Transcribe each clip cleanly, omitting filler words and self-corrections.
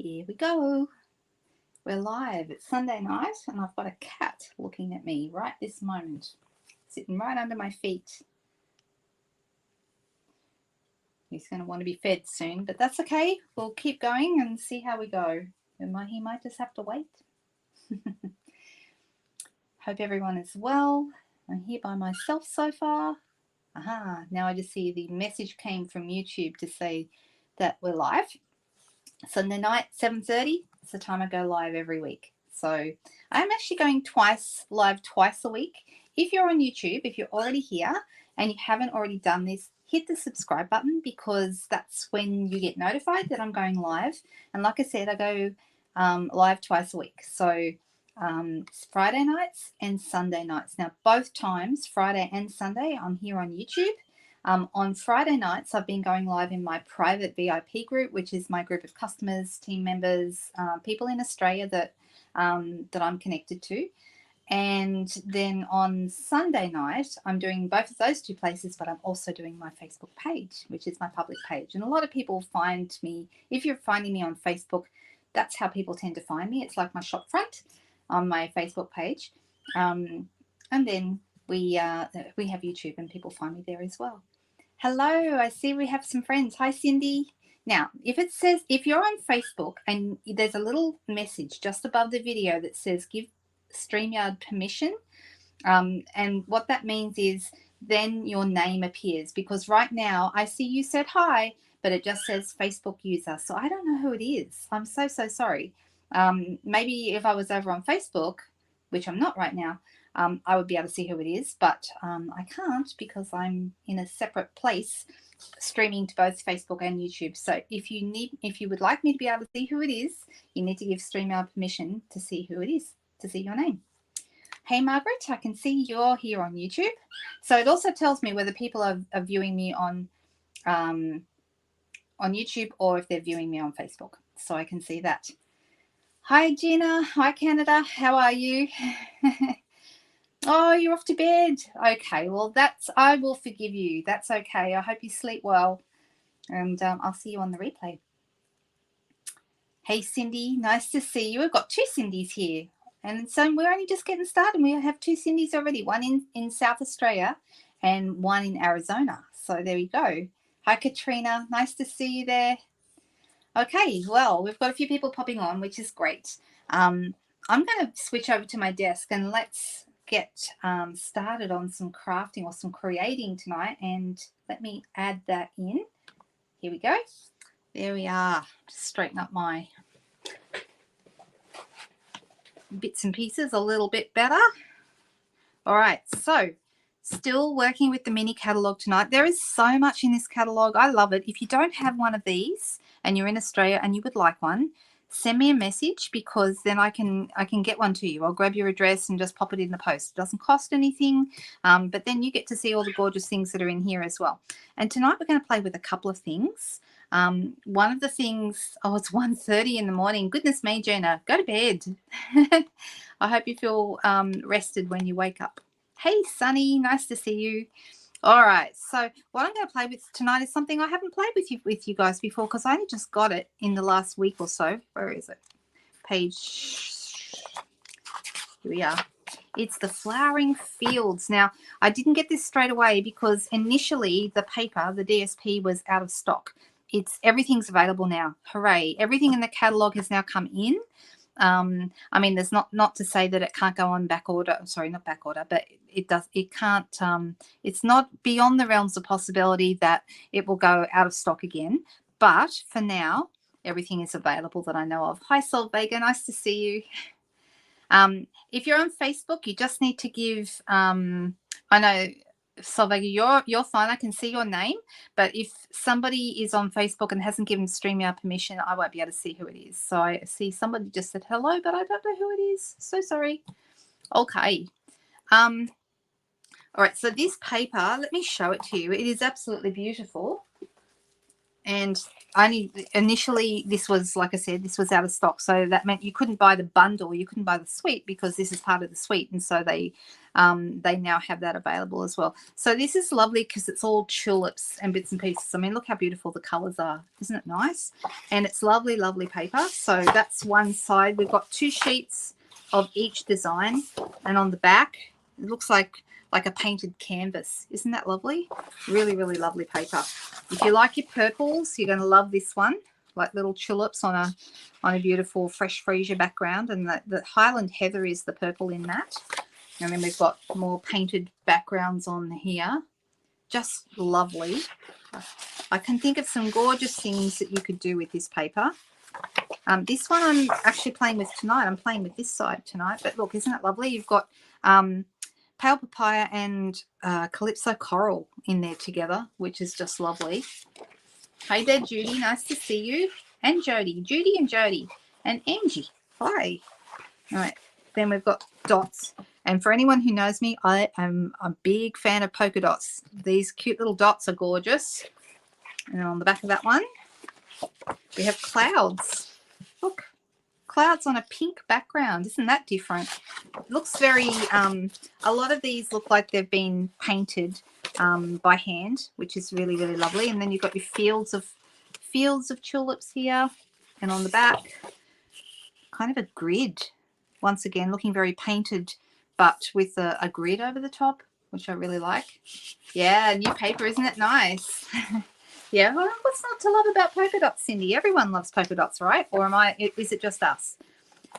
Here we go. We're live. It's Sunday night and I've got a cat looking at me right this moment, sitting right under my feet. He's going to want to be fed soon, but that's okay. We'll keep going and see how we go. He might just have to wait. Hope everyone is well. I'm here by myself so far. Aha, now I just see the message came from YouTube to say that we're live. Sunday night, 7:30. It's the time I go live every week. So I'm actually going live twice a week. If you're on YouTube, if you're already here and you haven't already done this, hit the subscribe button because that's when you get notified that I'm going live. And like I said, I go live twice a week. So Friday nights and Sunday nights. Now, both times, Friday and Sunday, I'm here on YouTube. On Friday nights, I've been going live in my private VIP group, which is my group of customers, team members, people in Australia that I'm connected to. And then on Sunday night, I'm doing both of those two places, but I'm also doing my Facebook page, which is my public page. And a lot of people find me, if you're finding me on Facebook, that's how people tend to find me. It's like my shop front on my Facebook page. And then we have YouTube and people find me there as well. Hello, I see we have some friends. Hi, Cindy. Now, if you're on Facebook and there's a little message just above the video that says give StreamYard permission, and what that means is then your name appears, because right now I see you said hi, but it just says Facebook user. So I don't know who it is. I'm so sorry. Maybe if I was over on Facebook, which I'm not right now, I would be able to see who it is, but I can't because I'm in a separate place streaming to both Facebook and YouTube. So if you would like me to be able to see who it is, you need to give StreamYard permission to see who it is, to see your name. Hey, Margaret, I can see you're here on YouTube. So it also tells me whether people are viewing me on YouTube or if they're viewing me on Facebook. So I can see that. Hi, Gina. Hi, Canada. How are you? Oh, you're off to bed. Okay, well, I will forgive you. That's okay. I hope you sleep well. And I'll see you on the replay. Hey, Cindy. Nice to see you. We've got two Cindys here. And so we're only just getting started. We have two Cindys already, one in South Australia and one in Arizona. So there we go. Hi, Katrina. Nice to see you there. Okay, well, we've got a few people popping on, which is great. I'm going to switch over to my desk and let's get started on some crafting or some creating tonight. And let me add that in. Here we go. There we are. Just straighten up my bits and pieces a little bit better. All right, so still working with the mini catalog tonight. There is so much in this catalog. I love it. If you don't have one of these and you're in Australia and you would like one, send me a message because then I can get one to you. I'll grab your address and just pop it in the post. It doesn't cost anything, but then you get to see all the gorgeous things that are in here as well. And tonight we're going to play with a couple of things. One of the things, it's 1:30 in the morning. Goodness me, Jenna, go to bed. I hope you feel rested when you wake up. Hey, Sunny, nice to see you. All right, so what I'm going to play with tonight is something I haven't played with you guys before because I only just got it in the last week or so. Where is it? Page. Here we are. It's the Flowering Fields. Now, I didn't get this straight away because initially the paper, the DSP, was out of stock. Everything's available now. Hooray. Everything in the catalogue has now come in. I mean, there's not to say that it can't go on back order. Sorry, not back order, but it can't, it's not beyond the realms of possibility that it will go out of stock again. But for now, everything is available that I know of. Hi, Sol Vega, nice to see you. If you're on Facebook, you just need to give, I know, Solvega, you're fine. I can see your name, but if somebody is on Facebook and hasn't given StreamYard permission, I won't be able to see who it is. So I see somebody just said hello, but I don't know who it is. So sorry. Okay. All right. So this paper, let me show it to you. It is absolutely beautiful. And only initially, this was, like I said, this was out of stock, so that meant you couldn't buy the bundle, you couldn't buy the suite, because this is part of the suite, and so they now have that available as well. So this is lovely because it's all tulips and bits and pieces. I mean, look how beautiful the colors are. Isn't it nice? And it's lovely, lovely paper. So that's one side. We've got 2 sheets of each design, and on the back it looks like a painted canvas. Isn't that lovely? Really, really lovely paper. If you like your purples, you're going to love this one, like little tulips on a beautiful fresh freesia background, and the Highland Heather is the purple in that. And then we've got more painted backgrounds on here. Just lovely. I can think of some gorgeous things that you could do with this paper. This one I'm actually playing with tonight. I'm playing with this side tonight. But look, isn't it lovely? You've got pale papaya and calypso coral in there together, which is just lovely. Hey there, Judy. Nice to see you. And Jody. Judy and Jody. And Angie. Hi. All right. Then we've got dots. And for anyone who knows me, I am a big fan of polka dots. These cute little dots are gorgeous. And then on the back of that one, we have clouds. Look, clouds on a pink background. Isn't that different? It looks very, a lot of these look like they've been painted by hand, which is really, really lovely. And then you've got your fields of tulips here. And on the back, kind of a grid. Once again, looking very painted, but with a grid over the top, which I really like. Yeah, new paper, isn't it nice? Yeah, well, what's not to love about polka dots, Cindy? Everyone loves polka dots, right? Or is it just us?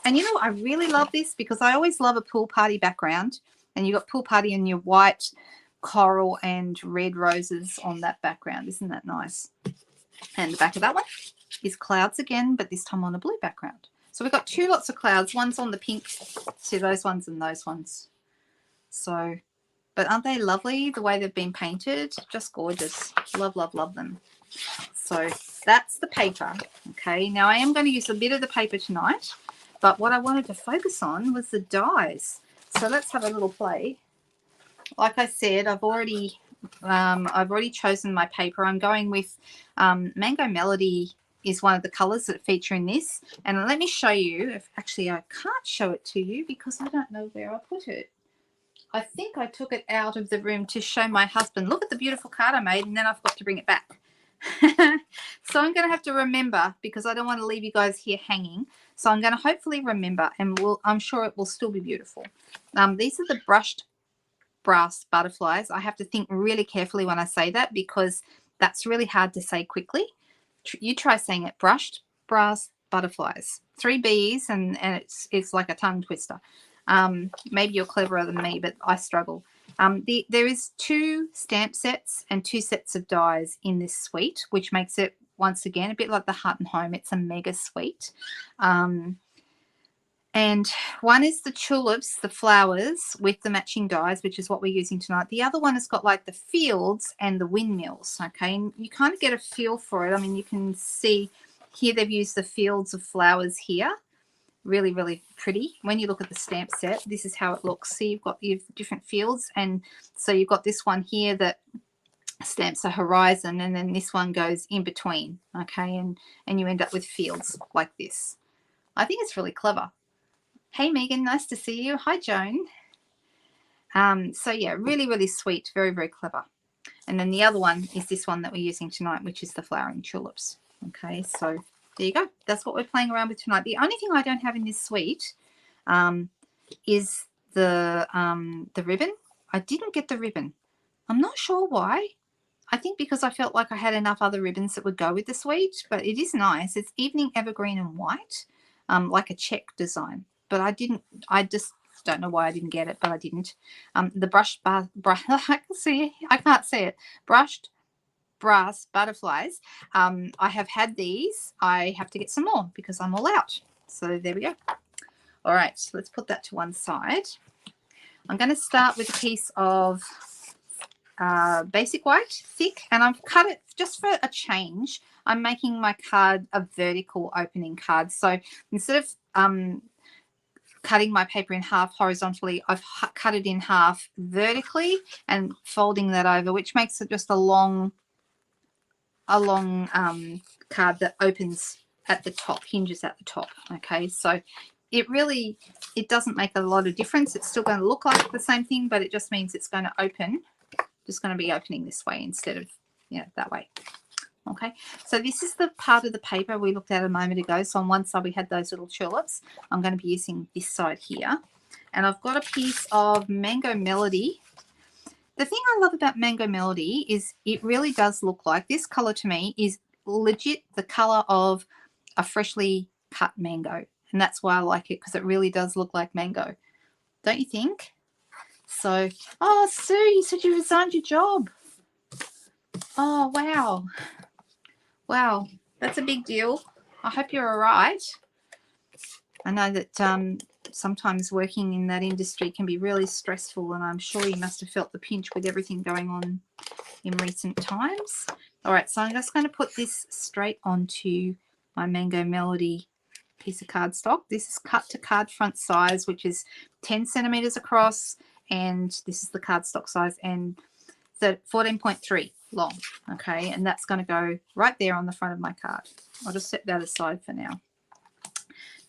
And you know, I really love this because I always love a pool party background. And you've got pool party and your white coral and red roses on that background. Isn't that nice? And the back of that one is clouds again, but this time on a blue background. So we've got 2 lots of clouds. One's on the pink. See those ones and those ones. So, but aren't they lovely the way they've been painted? Just gorgeous. Love, love, love them. So that's the paper. Okay, now I am going to use a bit of the paper tonight, but what I wanted to focus on was the dies. So let's have a little play. Like I said, I've already chosen my paper. I'm going with Mango Melody is one of the colors that feature in this. And let me show you. Actually, I can't show it to you because I don't know where I put it. I think I took it out of the room to show my husband. Look at the beautiful card I made, and then I've got to bring it back. So I'm going to have to remember because I don't want to leave you guys here hanging. So I'm going to hopefully remember, and I'm sure it will still be beautiful. These are the brushed brass butterflies. I have to think really carefully when I say that because that's really hard to say quickly. You try saying it. Brushed brass butterflies. 3 B's, and it's like a tongue twister. Maybe you're cleverer than me, but I struggle. There is 2 stamp sets and 2 sets of dies in this suite, which makes it, once again, a bit like the Heart and Home. It's a mega suite. And one is the tulips, the flowers with the matching dies, which is what we're using tonight. The other one has got like the fields and the windmills, okay? And you kind of get a feel for it. I mean, you can see here they've used the fields of flowers here. Really, really pretty. When you look at the stamp set, this is how it looks. See, you've got your different fields. And so you've got this one here that stamps a horizon, and then this one goes in between, okay? And you end up with fields like this. I think it's really clever. Hey, Megan, nice to see you. Hi, Joan. So, yeah, really, really sweet. Very, very clever. And then the other one is this one that we're using tonight, which is the flowering tulips. Okay, so there you go. That's what we're playing around with tonight. The only thing I don't have in this suite is the ribbon. I didn't get the ribbon. I'm not sure why. I think because I felt like I had enough other ribbons that would go with the suite, but it is nice. It's evening evergreen and white, like a check design. But I just don't know why I didn't get it, but I didn't. The I can't see it. Brushed brass butterflies. I have had these. I have to get some more because I'm all out. So there we go. All right, so let's put that to one side. I'm going to start with a piece of basic white, thick, and I've cut it just for a change. I'm making my card a vertical opening card. So instead of cutting my paper in half horizontally, I've cut it in half vertically and folding that over, which makes it just a long a long card that opens at the top, hinges at the top. Okay, so it doesn't make a lot of difference. It's still going to look like the same thing, but it just means it's going to open, just going to be opening this way instead of, you know, that way. Okay, so this is the part of the paper we looked at a moment ago. So on one side we had those little tulips. I'm going to be using this side here, and I've got a piece of Mango Melody. The thing I love about Mango Melody is it really does look like, this color to me is legit the color of a freshly cut mango. And that's why I like it, because it really does look like mango. Don't you think? So, oh, Sue, you said you resigned your job. Oh, wow. Wow, that's a big deal. I hope you're all right. I know that sometimes working in that industry can be really stressful, and I'm sure you must have felt the pinch with everything going on in recent times. All right, so I'm just going to put this straight onto my Mango Melody piece of cardstock. This is cut to card front size, which is 10 centimeters across, and this is the cardstock size, and the 14.3 long. Okay, and that's going to go right there on the front of my card. I'll just set that aside for now.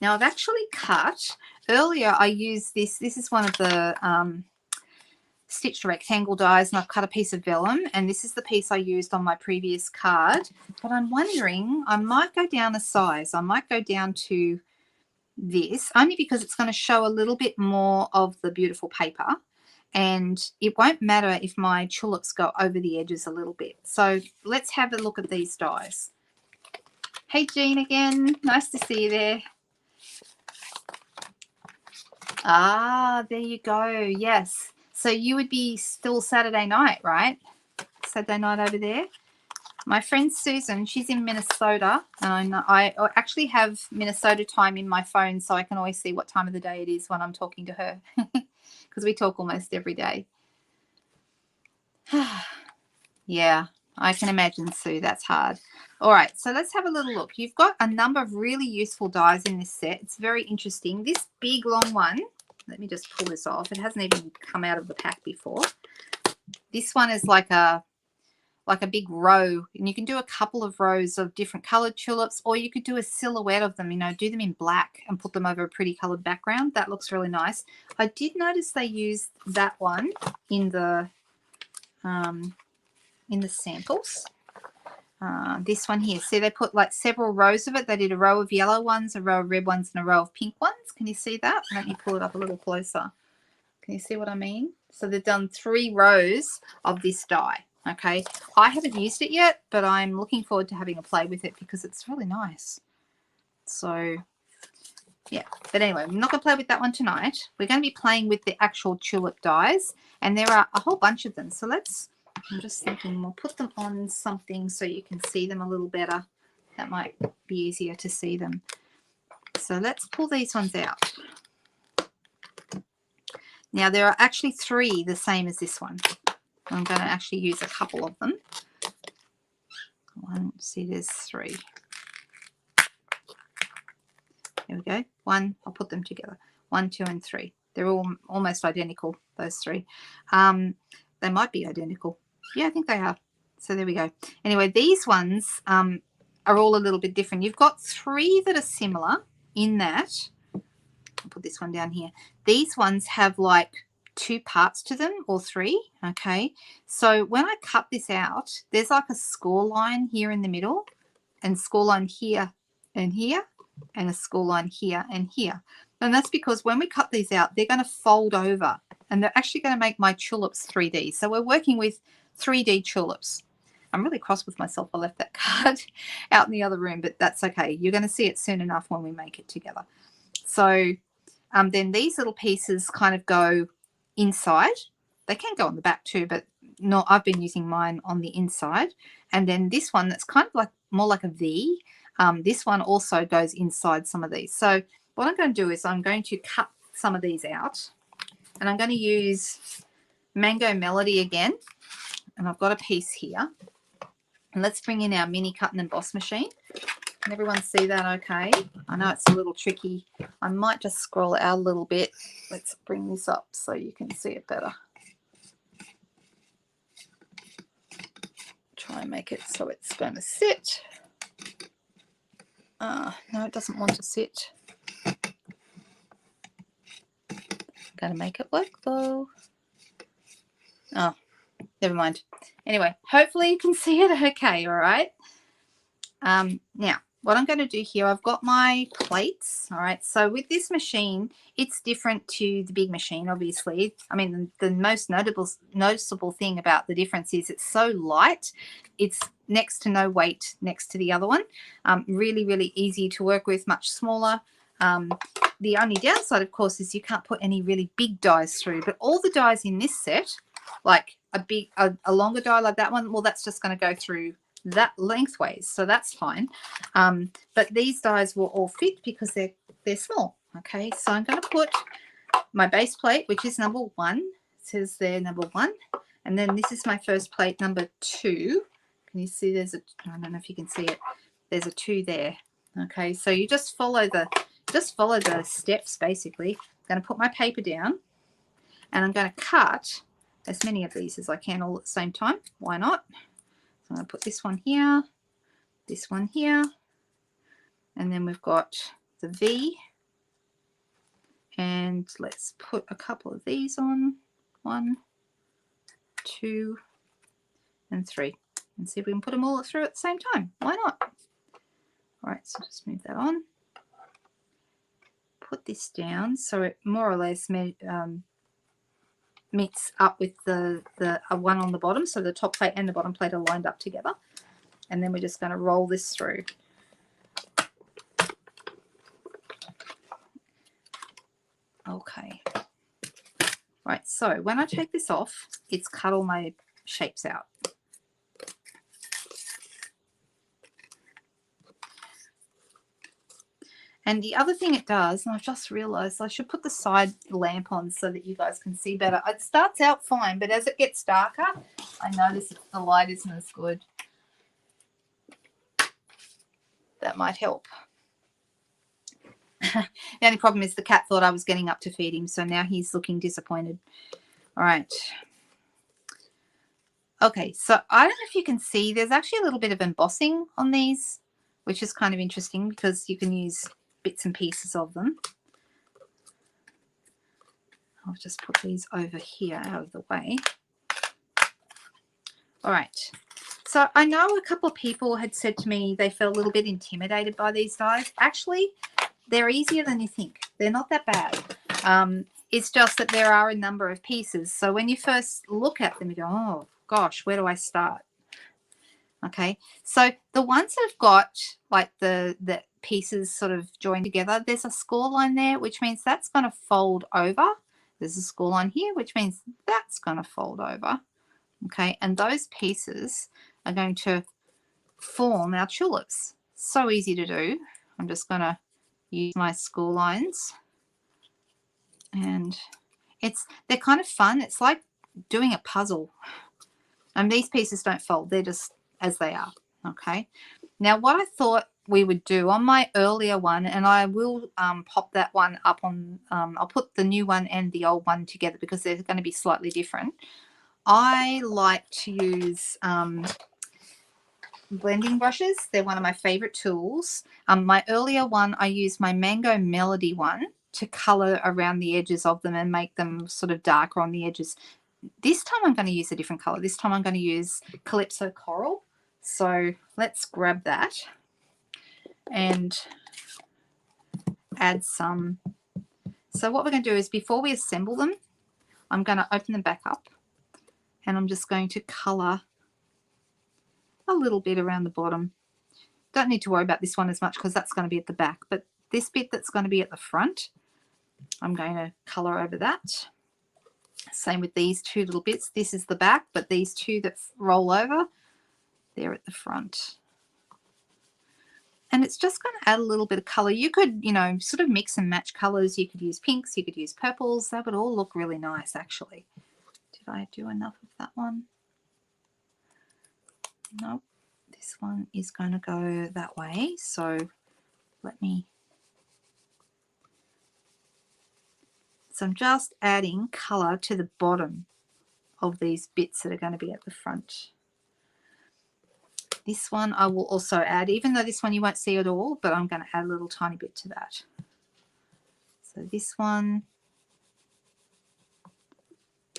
Now I've actually cut, earlier I used this is one of the stitched rectangle dies, and I've cut a piece of vellum, and this is the piece I used on my previous card, but I'm wondering, I might go down a size. I might go down to this, only because it's going to show a little bit more of the beautiful paper, and it won't matter if my tulips go over the edges a little bit. So let's have a look at these dies. Hey Jean again, nice to see you there. Ah, there you go. Yes. So you would be still Saturday night, right? Saturday night over there. My friend Susan, she's in Minnesota, and I actually have Minnesota time in my phone, so I can always see what time of the day it is when I'm talking to her, because we talk almost every day. Yeah, I can imagine, Sue. That's hard. All right, so let's have a little look. You've got a number of really useful dies in this set. It's very interesting. This big long one, let me just pull this off. It hasn't even come out of the pack before. This one is like a big row, and you can do a couple of rows of different colored tulips, or you could do a silhouette of them, you know, do them in black and put them over a pretty colored background. That looks really nice. I did notice they used that one in the samples. This one here, see, they put like several rows of it. They did a row of yellow ones, a row of red ones, and a row of pink ones. Can you see that? Let me pull it up a little closer. Can you see what I mean? So they've done 3 rows of this die. Okay, I haven't used it yet, but I'm looking forward to having a play with it because it's really nice. So yeah, but anyway, I'm not going to play with that one tonight. We're going to be playing with the actual tulip dies, and there are a whole bunch of them. So I'm just thinking we'll put them on something so you can see them a little better. That might be easier to see them. So let's pull these ones out. Now there are actually 3 the same as this one. I'm going to actually use a couple of them. There's 3. There we go. 1, I'll put them together. 1, 2, and 3. They're all almost identical, those 3. They might be identical. Yeah, I think they are. So there we go. Anyway, these ones are all a little bit different. You've got 3 that are similar in that. I'll put this one down here. These ones have like 2 parts to them, or 3. Okay, so when I cut this out, there's like a score line here in the middle, and score line here and here, and a score line here and here. And that's because when we cut these out, they're going to fold over, and they're actually going to make my tulips 3D. So we're working with 3D tulips. I'm really cross with myself. I left that card out in the other room, but that's okay. You're going to see it soon enough when we make it together. So then these little pieces kind of go inside. They can go on the back too, but no, I've been using mine on the inside. And then this one that's kind of like more like a V. This one also goes inside some of these. So what I'm going to do is I'm going to cut some of these out, and I'm going to use Mango Melody again. And I've got a piece here. And let's bring in our mini cut and emboss machine. Can everyone see that okay? I know it's a little tricky. I might just scroll it out a little bit. Let's bring this up so you can see it better. Try I make it so it's going to sit. No, it doesn't want to sit. Gotta make it work though. Oh, never mind. Anyway, hopefully you can see it okay, all right? Now, what I'm going to do here, I've got my plates, all right? So with this machine, it's different to the big machine, obviously. I mean, the most noticeable thing about the difference is it's so light. It's next to no weight next to the other one. Really, really easy to work with, much smaller. The only downside, of course, is you can't put any really big dies through, but all the dies in this set, like a longer die like that one, well, that's just going to go through that lengthways, so that's fine. But these dies will all fit because they're small. Okay, so I'm going to put my base plate, which is number 1. It says there number 1, and then this is my first plate, number 2. Can you see there's I don't know if you can see it, there's a 2 there. Okay, so you just follow the steps basically. I'm going to put my paper down, and I'm going to cut as many of these as I can all at the same time. Why not? So I'm going to put this one here, and then we've got the V, and let's put a couple of these on. 1, 2, and 3, and see if we can put them all through at the same time. Why not? All right, so just move that on. Put this down so it more or less meets up with the one on the bottom, so the top plate and the bottom plate are lined up together, and then we're just going to roll this through. Okay, right, so when I take this off, it's cut all my shapes out. And the other thing it does, and I've just realized I should put the side lamp on so that you guys can see better. It starts out fine, but as it gets darker, I notice that the light isn't as good. That might help. The only problem is the cat thought I was getting up to feed him, so now he's looking disappointed. All right. Okay, so I don't know if you can see, there's actually a little bit of embossing on these, which is kind of interesting because you can use bits and pieces of them. I'll just put these over here out of the way. All right, so I know a couple of people had said to me they felt a little bit intimidated by these dies. Actually, they're easier than you think. They're not that bad. It's just that there are a number of pieces. So when you first look at them, you go, oh gosh, where do I start? Okay, so the ones that have got like the pieces sort of joined together, there's a score line there, which means that's going to fold over. There's a score line here, which means that's going to fold over. Okay, and those pieces are going to form our tulips. So easy to do. I'm just going to use my score lines, and they're kind of fun. It's like doing a puzzle. And these pieces don't fold, they're just as they are. Okay, now what I thought we would do on my earlier one, and I will pop that one up on, I'll put the new one and the old one together because they're going to be slightly different. I like to use blending brushes. They're one of my favorite tools. My earlier one, I used my Mango Melody one to color around the edges of them and make them sort of darker on the edges. This time I'm going to use a different color. This time I'm going to use Calypso Coral. So let's grab that and add some. So what we're going to do is before we assemble them, I'm going to open them back up, and I'm just going to color a little bit around the bottom. Don't need to worry about this one as much because that's going to be at the back, but this bit that's going to be at the front, I'm going to color over that. Same with these two little bits. This is the back, but these two that roll over, they're at the front. And it's just going to add a little bit of color. You could, you know, sort of mix and match colors. You could use pinks, you could use purples. That would all look really nice, actually. Did I do enough of that one? Nope. This one is going to go that way. So let me. So I'm just adding color to the bottom of these bits that are going to be at the front. This one I will also add, even though this one you won't see at all, but I'm going to add a little tiny bit to that. So this one.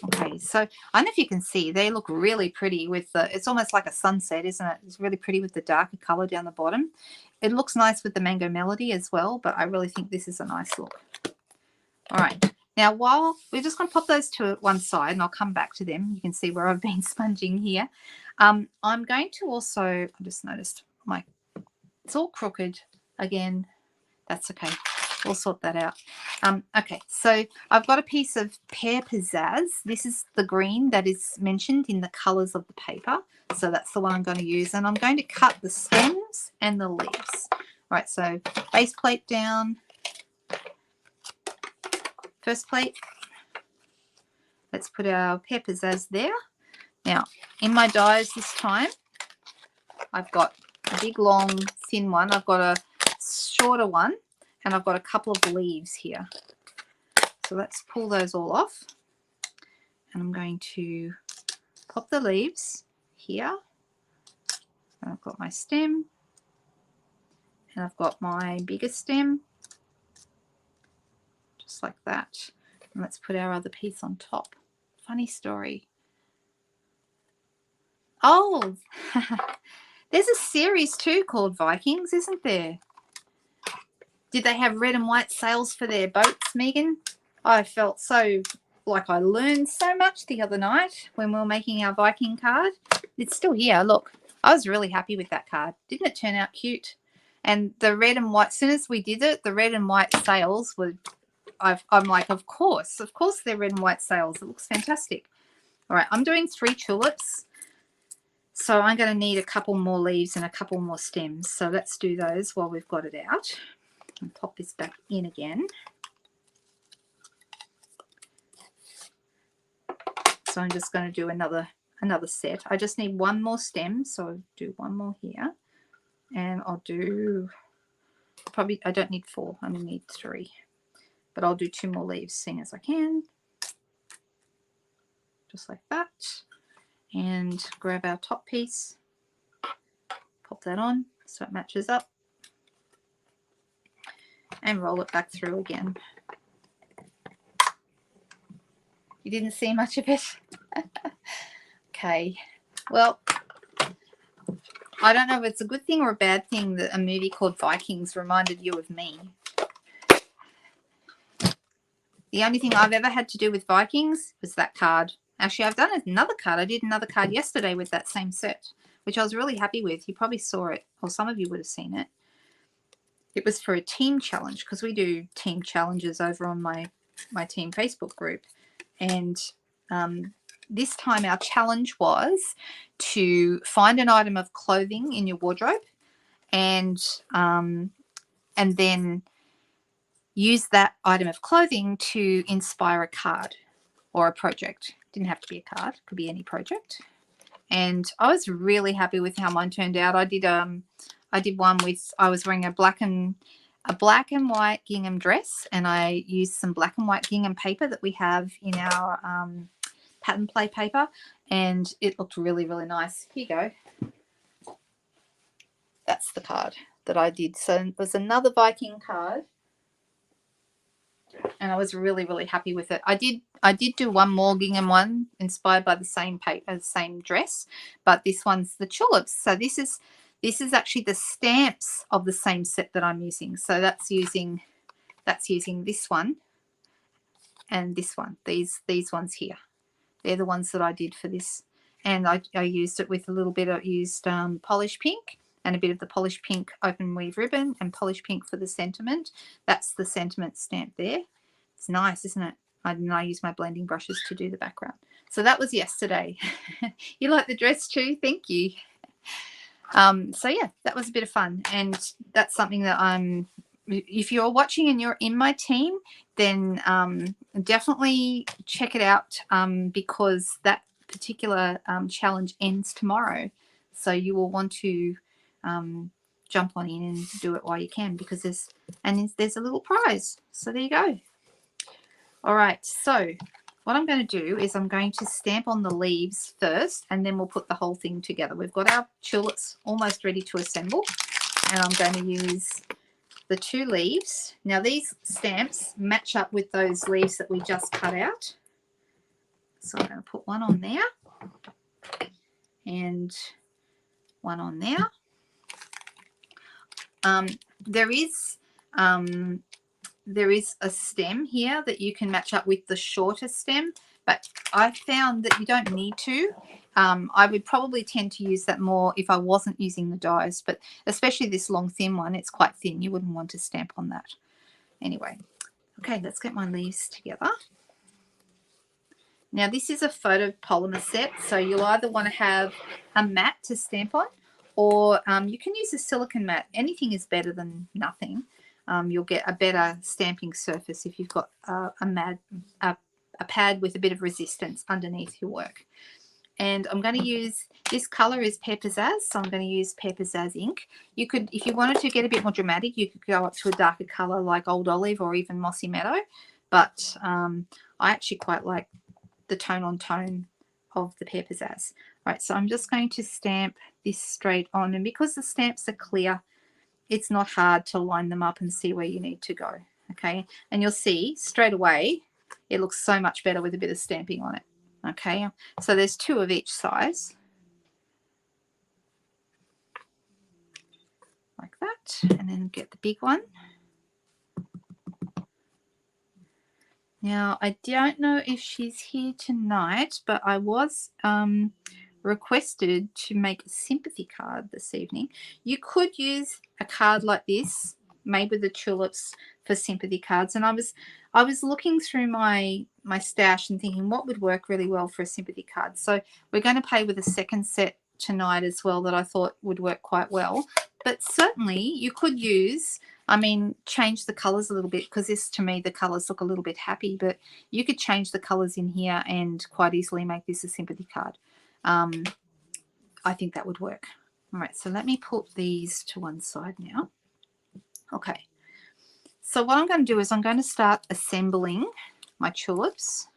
Okay, so I don't know if you can see, they look really pretty with the, it's almost like a sunset, isn't it? It's really pretty with the darker color down the bottom. It looks nice with the Mango Melody as well, but I really think this is a nice look. All right, now while we're just going to pop those to one side and I'll come back to them. You can see where I've been sponging here. I'm going to also, I just noticed it's all crooked again. That's okay. We'll sort that out. Okay, so I've got a piece of Pear Pizzazz. This is the green that is mentioned in the colors of the paper. So that's the one I'm going to use. And I'm going to cut the stems and the leaves. All right, so base plate down. First plate. Let's put our Pear Pizzazz there. Now, in my dies this time, I've got a big, long, thin one. I've got a shorter one. And I've got a couple of leaves here. So let's pull those all off. And I'm going to pop the leaves here. And I've got my stem. And I've got my bigger stem. Just like that. And let's put our other piece on top. Funny story. Oh, there's a series too called Vikings, isn't there? Did they have red and white sails for their boats, Megan? I felt so like I learned so much the other night when we were making our Viking card. It's still here. Look, I was really happy with that card. Didn't it turn out cute? And the red and white, as soon as we did it, the red and white sails were, I'm like, of course they're red and white sails. It looks fantastic. All right, I'm doing 3 tulips. So I'm going to need a couple more leaves and a couple more stems. So let's do those while we've got it out. And pop this back in again. So I'm just going to do another set. I just need one more stem, so I'll do one more here. And I'll do, probably, I don't need 4, I only need 3. But I'll do 2 more leaves, seeing as I can. Just like that. And grab our top piece, pop that on so it matches up. And roll it back through again. You didn't see much of it? Okay. Well, I don't know if it's a good thing or a bad thing that a movie called Vikings reminded you of me. The only thing I've ever had to do with Vikings was that card. Actually, I've done another card. I did another card yesterday with that same set, which I was really happy with. You probably saw it, or some of you would have seen it. It was for a team challenge, because we do team challenges over on my team Facebook group. And this time our challenge was to find an item of clothing in your wardrobe and then use that item of clothing to inspire a card or a project. Didn't have to be a card, could be any project. And I was really happy with how mine turned out. I did one with, I was wearing a black and white gingham dress, and I used some black and white gingham paper that we have in our pattern play paper, and it looked really, really nice. Here you go. That's the card that I did. So there's another Viking card, and I was really, really happy with it. I did do one more gingham one inspired by the same paper, same dress, but this one's the tulips. So this is actually the stamps of the same set that I'm using. So that's using this one and this one. These ones here. They're the ones that I did for this. And I used it with a little bit of, polish pink and a bit of the polish pink open weave ribbon and polish pink for the sentiment. That's the sentiment stamp there. It's nice, isn't it? I use my blending brushes to do the background. So that was yesterday. You like the dress too? Thank you. So yeah, that was a bit of fun, and that's something that if you're watching and you're in my team, then definitely check it out, because that particular challenge ends tomorrow, so you will want to jump on in and do it while you can, because there's a little prize. So there you go. All right, so what I'm going to do is I'm going to stamp on the leaves first, and then we'll put the whole thing together. We've got our tulips almost ready to assemble, and I'm going to use the 2 leaves. Now these stamps match up with those leaves that we just cut out. So I'm going to put one on there and one on there. There is a stem here that you can match up with the shorter stem, but I found that you don't need to. I would probably tend to use that more if I wasn't using the dies, but especially this long thin one, it's quite thin. You wouldn't want to stamp on that. Anyway, okay, let's get my leaves together. Now this is a photopolymer set, so you'll either want to have a mat to stamp on, or you can use a silicone mat. Anything is better than nothing. You'll get a better stamping surface if you've got a pad with a bit of resistance underneath your work. And I'm going to use, this color is Pear Pizzazz, so I'm going to use Pear Pizzazz ink. You could, if you wanted to get a bit more dramatic, you could go up to a darker color like Old Olive or even Mossy Meadow, but I actually quite like the tone on tone of the Pear Pizzazz. Right, so I'm just going to stamp this straight on, and because the stamps are clear, it's not hard to line them up and see where you need to go. Okay, and you'll see straight away it looks so much better with a bit of stamping on it. Okay, so there's 2 of each size, like that, and then get the big one. Now I don't know if she's here tonight, but I was requested to make a sympathy card this evening. You could use a card like this made with the tulips for sympathy cards, and I was looking through my stash and thinking what would work really well for a sympathy card. So we're going to play with a second set tonight as well that I thought would work quite well. But certainly you could use, I mean, change the colors a little bit, because this, to me, the colors look a little bit happy, but you could change the colors in here and quite easily make this a sympathy card. I think that would work. All right, so let me put these to one side now. Okay, so what I'm going to do is I'm going to start assembling my tulips.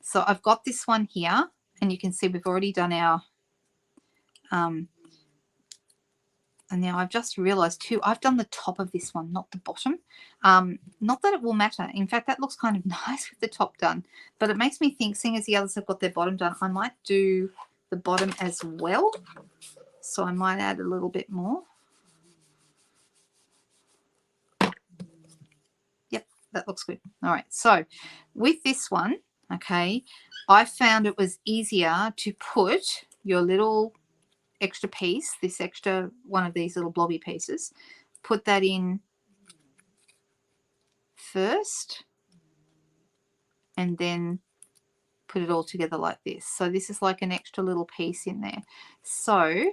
So I've got this one here, and you can see we've already done our and now I've just realized too, I've done the top of this one, not the bottom. Not that it will matter. In fact, that looks kind of nice with the top done, but it makes me think, seeing as the others have got their bottom done, I might do the bottom as well. So I might add a little bit more. Yep, that looks good. All right, so with this one, okay, I found it was easier to put your little extra piece, this extra one of these little blobby pieces, put that in first and then put it all together like this. So this is like an extra little piece in there. So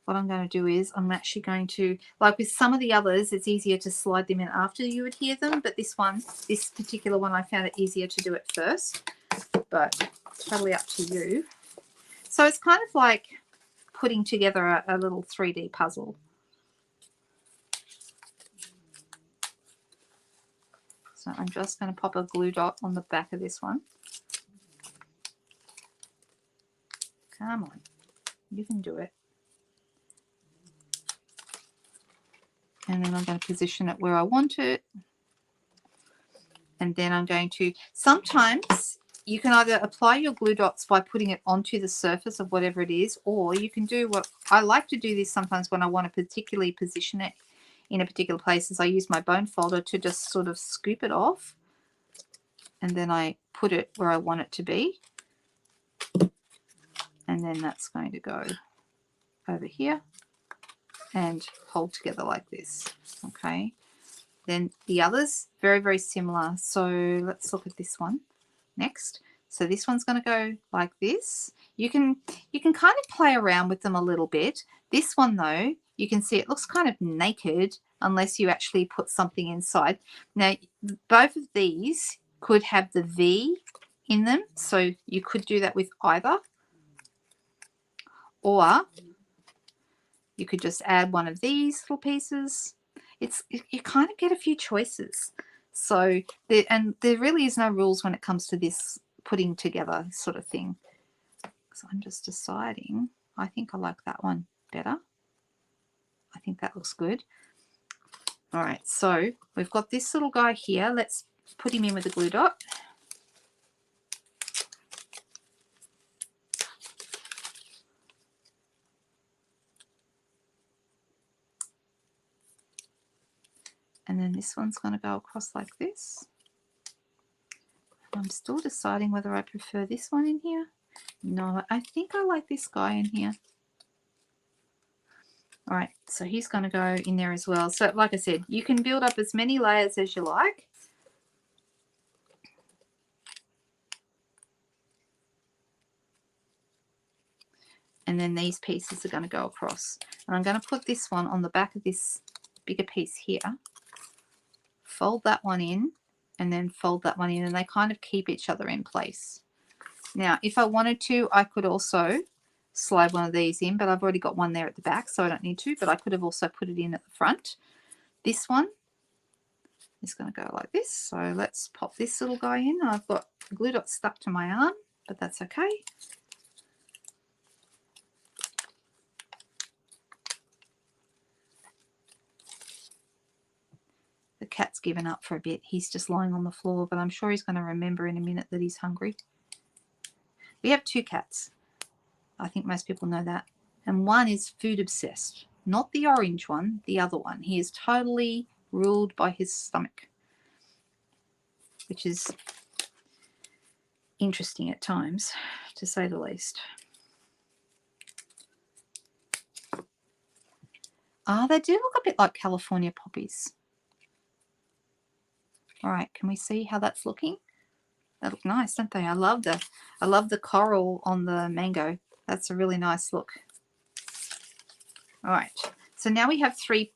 what I'm going to do is I'm actually going to, like with some of the others, it's easier to slide them in after you adhere them, but this one, this particular one, I found it easier to do it first, but totally up to you. So it's kind of like putting together a little 3D puzzle. So I'm just going to pop a glue dot on the back of this one. Come on, you can do it. And then I'm going to position it where I want it. And then I'm going to, sometimes you can either apply your glue dots by putting it onto the surface of whatever it is, or you can do what I like to do this sometimes when I want to particularly position it in a particular place, is I use my bone folder to just sort of scoop it off, and then I put it where I want it to be, and then that's going to go over here and hold together like this. Okay, then the others, very, very similar. So let's look at this one next. So this one's going to go like this. You can kind of play around with them a little bit. This one though, you can see it looks kind of naked unless you actually put something inside. Now both of these could have the V in them, so you could do that with either, or you could just add one of these little pieces. You kind of get a few choices. So there really is no rules when it comes to this putting together sort of thing. So I'm just deciding. I think I like that one better. I think that looks good. All right, so we've got this little guy here. Let's put him in with a glue dot. And then this one's going to go across like this. I'm still deciding whether I prefer this one in here. No, I think I like this guy in here. All right, so he's going to go in there as well. So like I said, you can build up as many layers as you like. And then these pieces are going to go across. And I'm going to put this one on the back of this bigger piece here. Fold that one in and then fold that one in, and they kind of keep each other in place. Now, if I wanted to, I could also slide one of these in, but I've already got one there at the back, so I don't need to, but I could have also put it in at the front. This one is going to go like this. So let's pop this little guy in. I've got a glue dot stuck to my arm, but that's okay. The cat's given up for a bit. He's just lying on the floor, but I'm sure he's going to remember in a minute that he's hungry. We have 2 cats. I think most people know that. And one is food obsessed. Not the orange one, the other one. He is totally ruled by his stomach, which is interesting at times, to say the least. They do look a bit like California poppies. All right, can we see how that's looking? They look nice, don't they? I love the coral on the mango. That's a really nice look. All right, so now we have three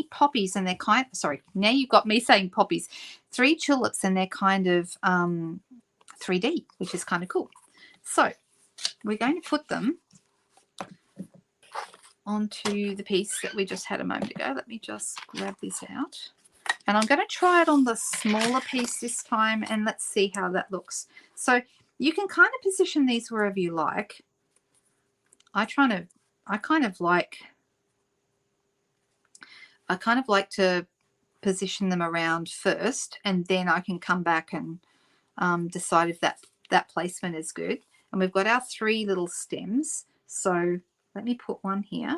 poppies, and they're kind. Sorry, now you've got me saying poppies. 3 tulips, and they're kind of 3D, which is kind of cool. So we're going to put them onto the piece that we just had a moment ago. Let me just grab this out. And I'm going to try it on the smaller piece this time, and let's see how that looks. So you can kind of position these wherever you like. I kind of like to position them around first, and then I can come back and decide if that placement is good. And we've got our 3 little stems. So let me put one here.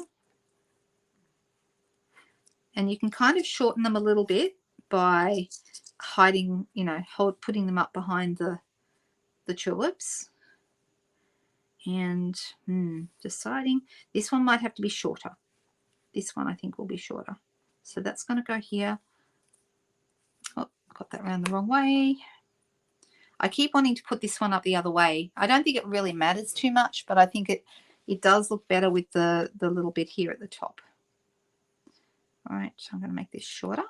And you can kind of shorten them a little bit by hiding, putting them up behind the tulips. And deciding, this one might have to be shorter. This one I think will be shorter. So that's going to go here. Oh, got that around the wrong way. I keep wanting to put this one up the other way. I don't think it really matters too much, but I think it does look better with the little bit here at the top. All right, so I'm going to make this shorter.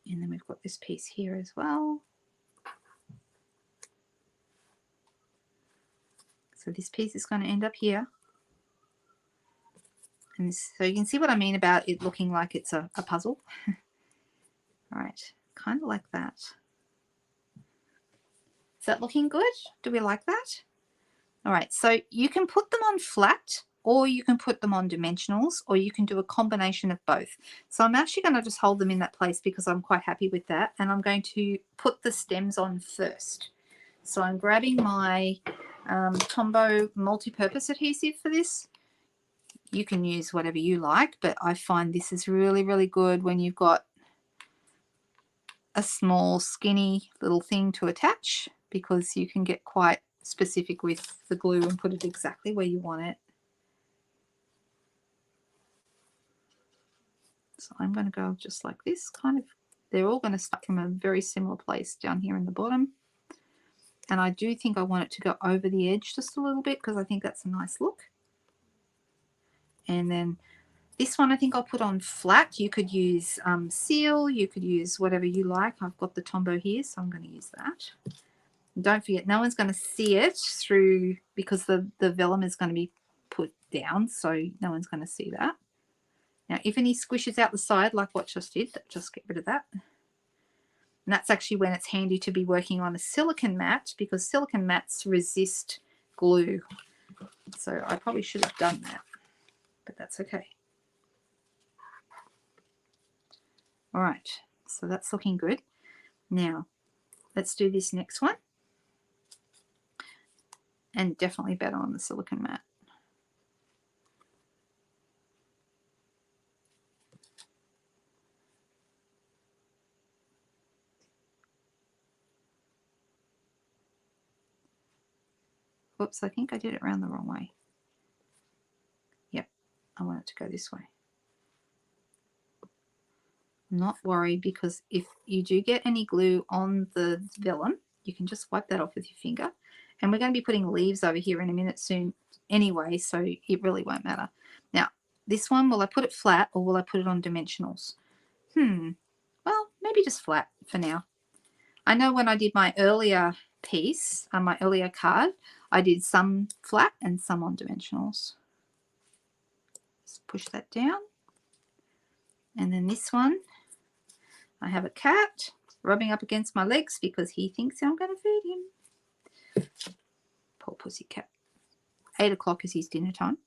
And then we've got this piece here as well. So this piece is going to end up here. And so you can see what I mean about it looking like it's a puzzle. All right, kind of like that. Is that looking good? Do we like that? All right, so you can put them on flat, or you can put them on dimensionals, or you can do a combination of both. So I'm actually going to just hold them in that place because I'm quite happy with that. And I'm going to put the stems on first. So I'm grabbing my Tombow multi-purpose adhesive for this. You can use whatever you like, but I find this is really, really good when you've got a small, skinny little thing to attach, because you can get quite specific with the glue and put it exactly where you want it. So I'm going to go just like this, kind of. They're all going to start from a very similar place down here in the bottom. And I do think I want it to go over the edge just a little bit, because I think that's a nice look. And then this one I think I'll put on flat. You could use seal, you could use whatever you like. I've got the Tombow here, so I'm going to use that. And don't forget, no one's going to see it through, because the vellum is going to be put down, so no one's going to see that. Now, if any squishes out the side, like what just did, just get rid of that. And that's actually when it's handy to be working on a silicone mat, because silicone mats resist glue. So I probably should have done that, but that's okay. All right, so that's looking good. Now, let's do this next one. And definitely better on the silicone mat. Whoops, I think I did it around the wrong way. Yep, I want it to go this way. I'm not worried, because if you do get any glue on the vellum, you can just wipe that off with your finger. And we're going to be putting leaves over here in a minute soon anyway, so it really won't matter. Now, this one, will I put it flat or will I put it on dimensionals? Well, maybe just flat for now. I know when I did my earlier piece, my earlier card, I did some flat and some on dimensionals. Just push that down. And then this one, I have a cat rubbing up against my legs because he thinks I'm going to feed him. Poor pussy cat. 8 o'clock is his dinner time.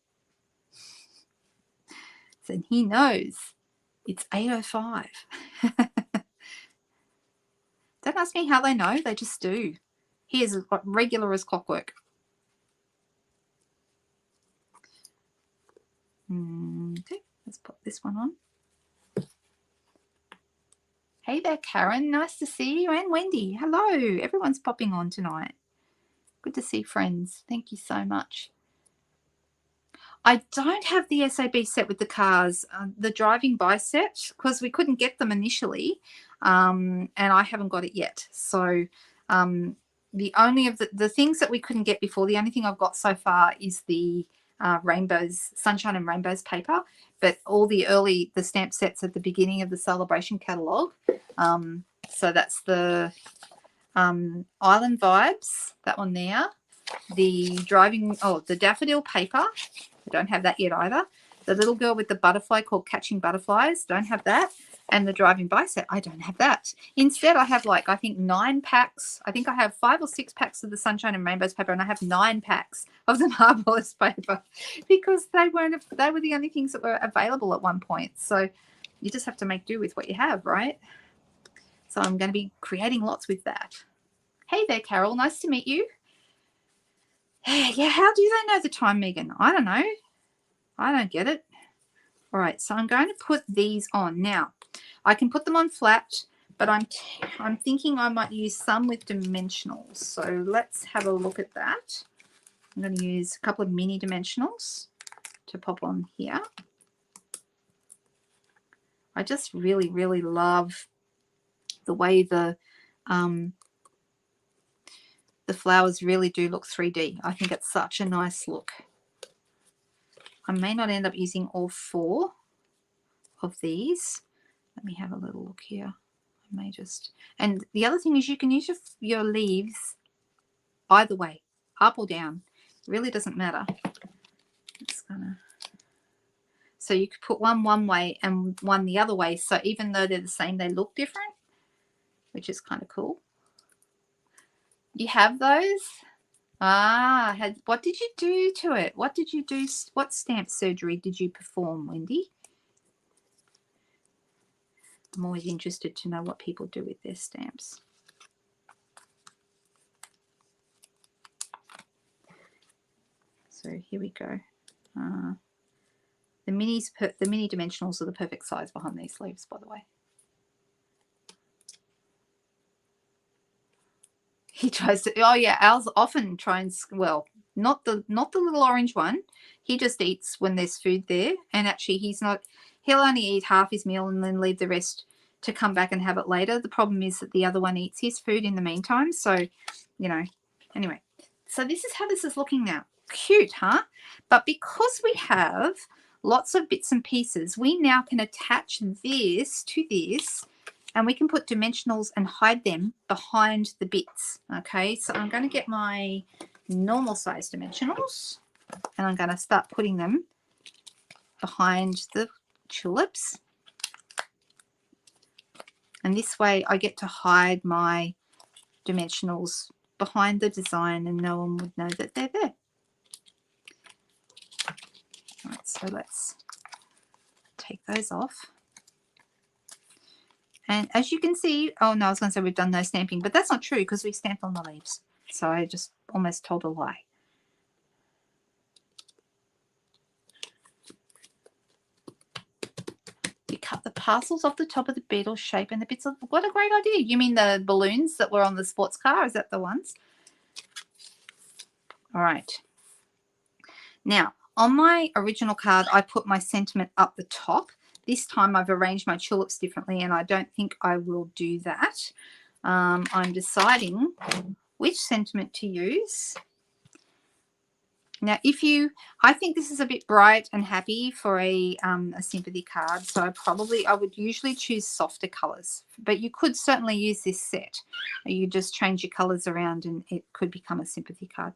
So he knows it's 8:05. Don't ask me how they know, they just do. He is regular as clockwork. Okay, let's put this one on. Hey there, Karen. Nice to see you. And Wendy. Hello. Everyone's popping on tonight. Good to see friends. Thank you so much. I don't have the SAB set with the cars, the driving by set, because we couldn't get them initially, and I haven't got it yet. So the only of the things that we couldn't get before, the only thing I've got so far is the rainbows, sunshine and rainbows paper, but all the stamp sets at the beginning of the celebration catalogue. So that's the Island Vibes, that one there. The daffodil paper, I don't have that yet either. The little girl with the butterfly called Catching Butterflies, don't have that. And the driving by set, I don't have that. Instead, I have I think 9 packs. I think I have 5 or 6 packs of the Sunshine and Rainbows paper, and I have 9 packs of the Marvelous paper, because they were the only things that were available at one point. So you just have to make do with what you have, right? So I'm going to be creating lots with that. Hey there, Carol. Nice to meet you. Yeah, how do they know the time, Megan? I don't know. I don't get it. All right, so I'm going to put these on. Now, I can put them on flat, but I'm thinking I might use some with dimensionals. So let's have a look at that. I'm going to use a couple of mini dimensionals to pop on here. I just really, really love the way the flowers really do look 3D. I think it's such a nice look. I may not end up using all 4 of these. Let me have a little look here. I may just, and the other thing is you can use your leaves either way, up or down. It really doesn't matter. So you could put one way and one the other way. So even though they're the same, they look different, which is kind of cool. You have those? What did you do to it? What did you do? What stamp surgery did you perform, Wendy? I'm always interested to know what people do with their stamps. So here we go. The mini dimensionals are the perfect size behind these leaves, by the way. He tries to, oh yeah, Al's often tries, well, not the little orange one. He just eats when there's food there, and actually he'll only eat half his meal and then leave the rest to come back and have it later. The problem is that the other one eats his food in the meantime. So, you know, anyway. So this is how this is looking now. Cute, huh? But because we have lots of bits and pieces, we now can attach this to this, and we can put dimensionals and hide them behind the bits. Okay, so I'm going to get my normal size dimensionals, and I'm going to start putting them behind the tulips. And this way I get to hide my dimensionals behind the design and no one would know that they're there. All right, so let's take those off. And as you can see, oh no, I was going to say we've done no stamping, but that's not true because we stamped on the leaves. So I just almost told a lie. You cut the parcels off the top of the beetle shape and the bits of, what a great idea. You mean the balloons that were on the sports car? Is that the ones? All right. Now, on my original card, I put my sentiment up the top. This time I've arranged my tulips differently and I don't think I will do that. I'm deciding which sentiment to use. Now, I think this is a bit bright and happy for a sympathy card, so I would usually choose softer colors, but you could certainly use this set. You just change your colors around and it could become a sympathy card.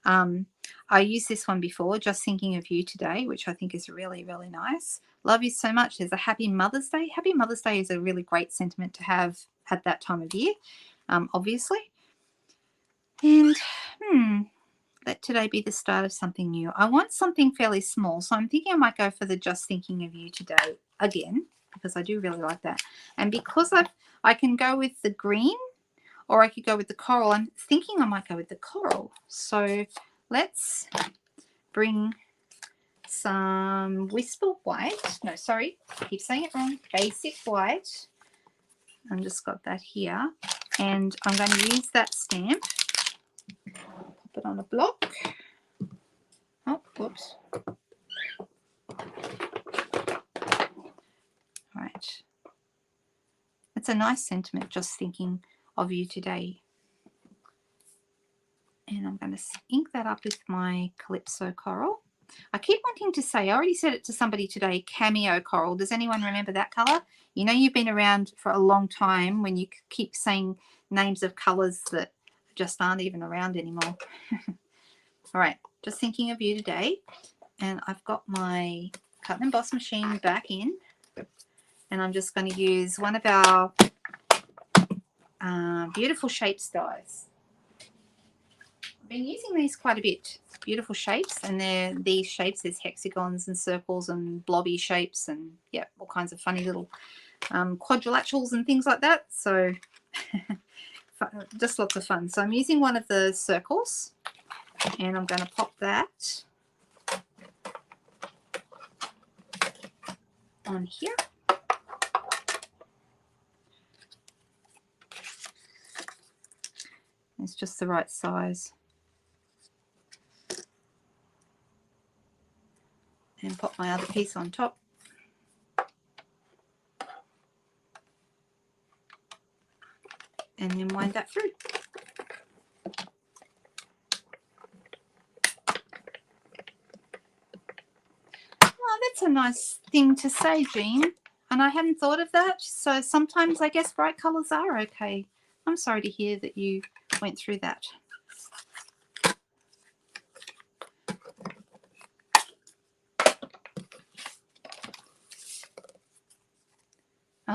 I used this one before, Just Thinking of You Today, which I think is really, really nice. Love you so much. There's a Happy Mother's Day. Happy Mother's Day is a really great sentiment to have at that time of year, obviously. And, let today be the start of something new. I want something fairly small, so I'm thinking I might go for the Just Thinking of You Today again, because I do really like that. And because I can go with the green, or I could go with the coral. I'm thinking I might go with the coral. So let's bring some Whisper White. No, sorry, I keep saying it wrong. Basic White. I've just got that here. And I'm going to use that stamp. Pop it on a block. Oh, whoops. All right. It's a nice sentiment, Just Thinking of You Today. And I'm going to ink that up with my Calypso Coral. I keep wanting to say, I already said it to somebody today, Cameo Coral. Does anyone remember that colour? You know you've been around for a long time when you keep saying names of colours that just aren't even around anymore. All right, Just Thinking of You Today. And I've got my cut and emboss machine back in. And I'm just going to use one of our beautiful shapes dies. I've been using these quite a bit. Beautiful shapes, and these shapes, there's hexagons and circles and blobby shapes and yeah, all kinds of funny little quadrilaterals and things like that. So just lots of fun. So I'm using one of the circles and I'm going to pop that on here. It's just the right size. And pop my other piece on top. And then wind that through. Oh, that's a nice thing to say, Jean. And I hadn't thought of that. So sometimes I guess bright colours are okay. I'm sorry to hear that you went through that.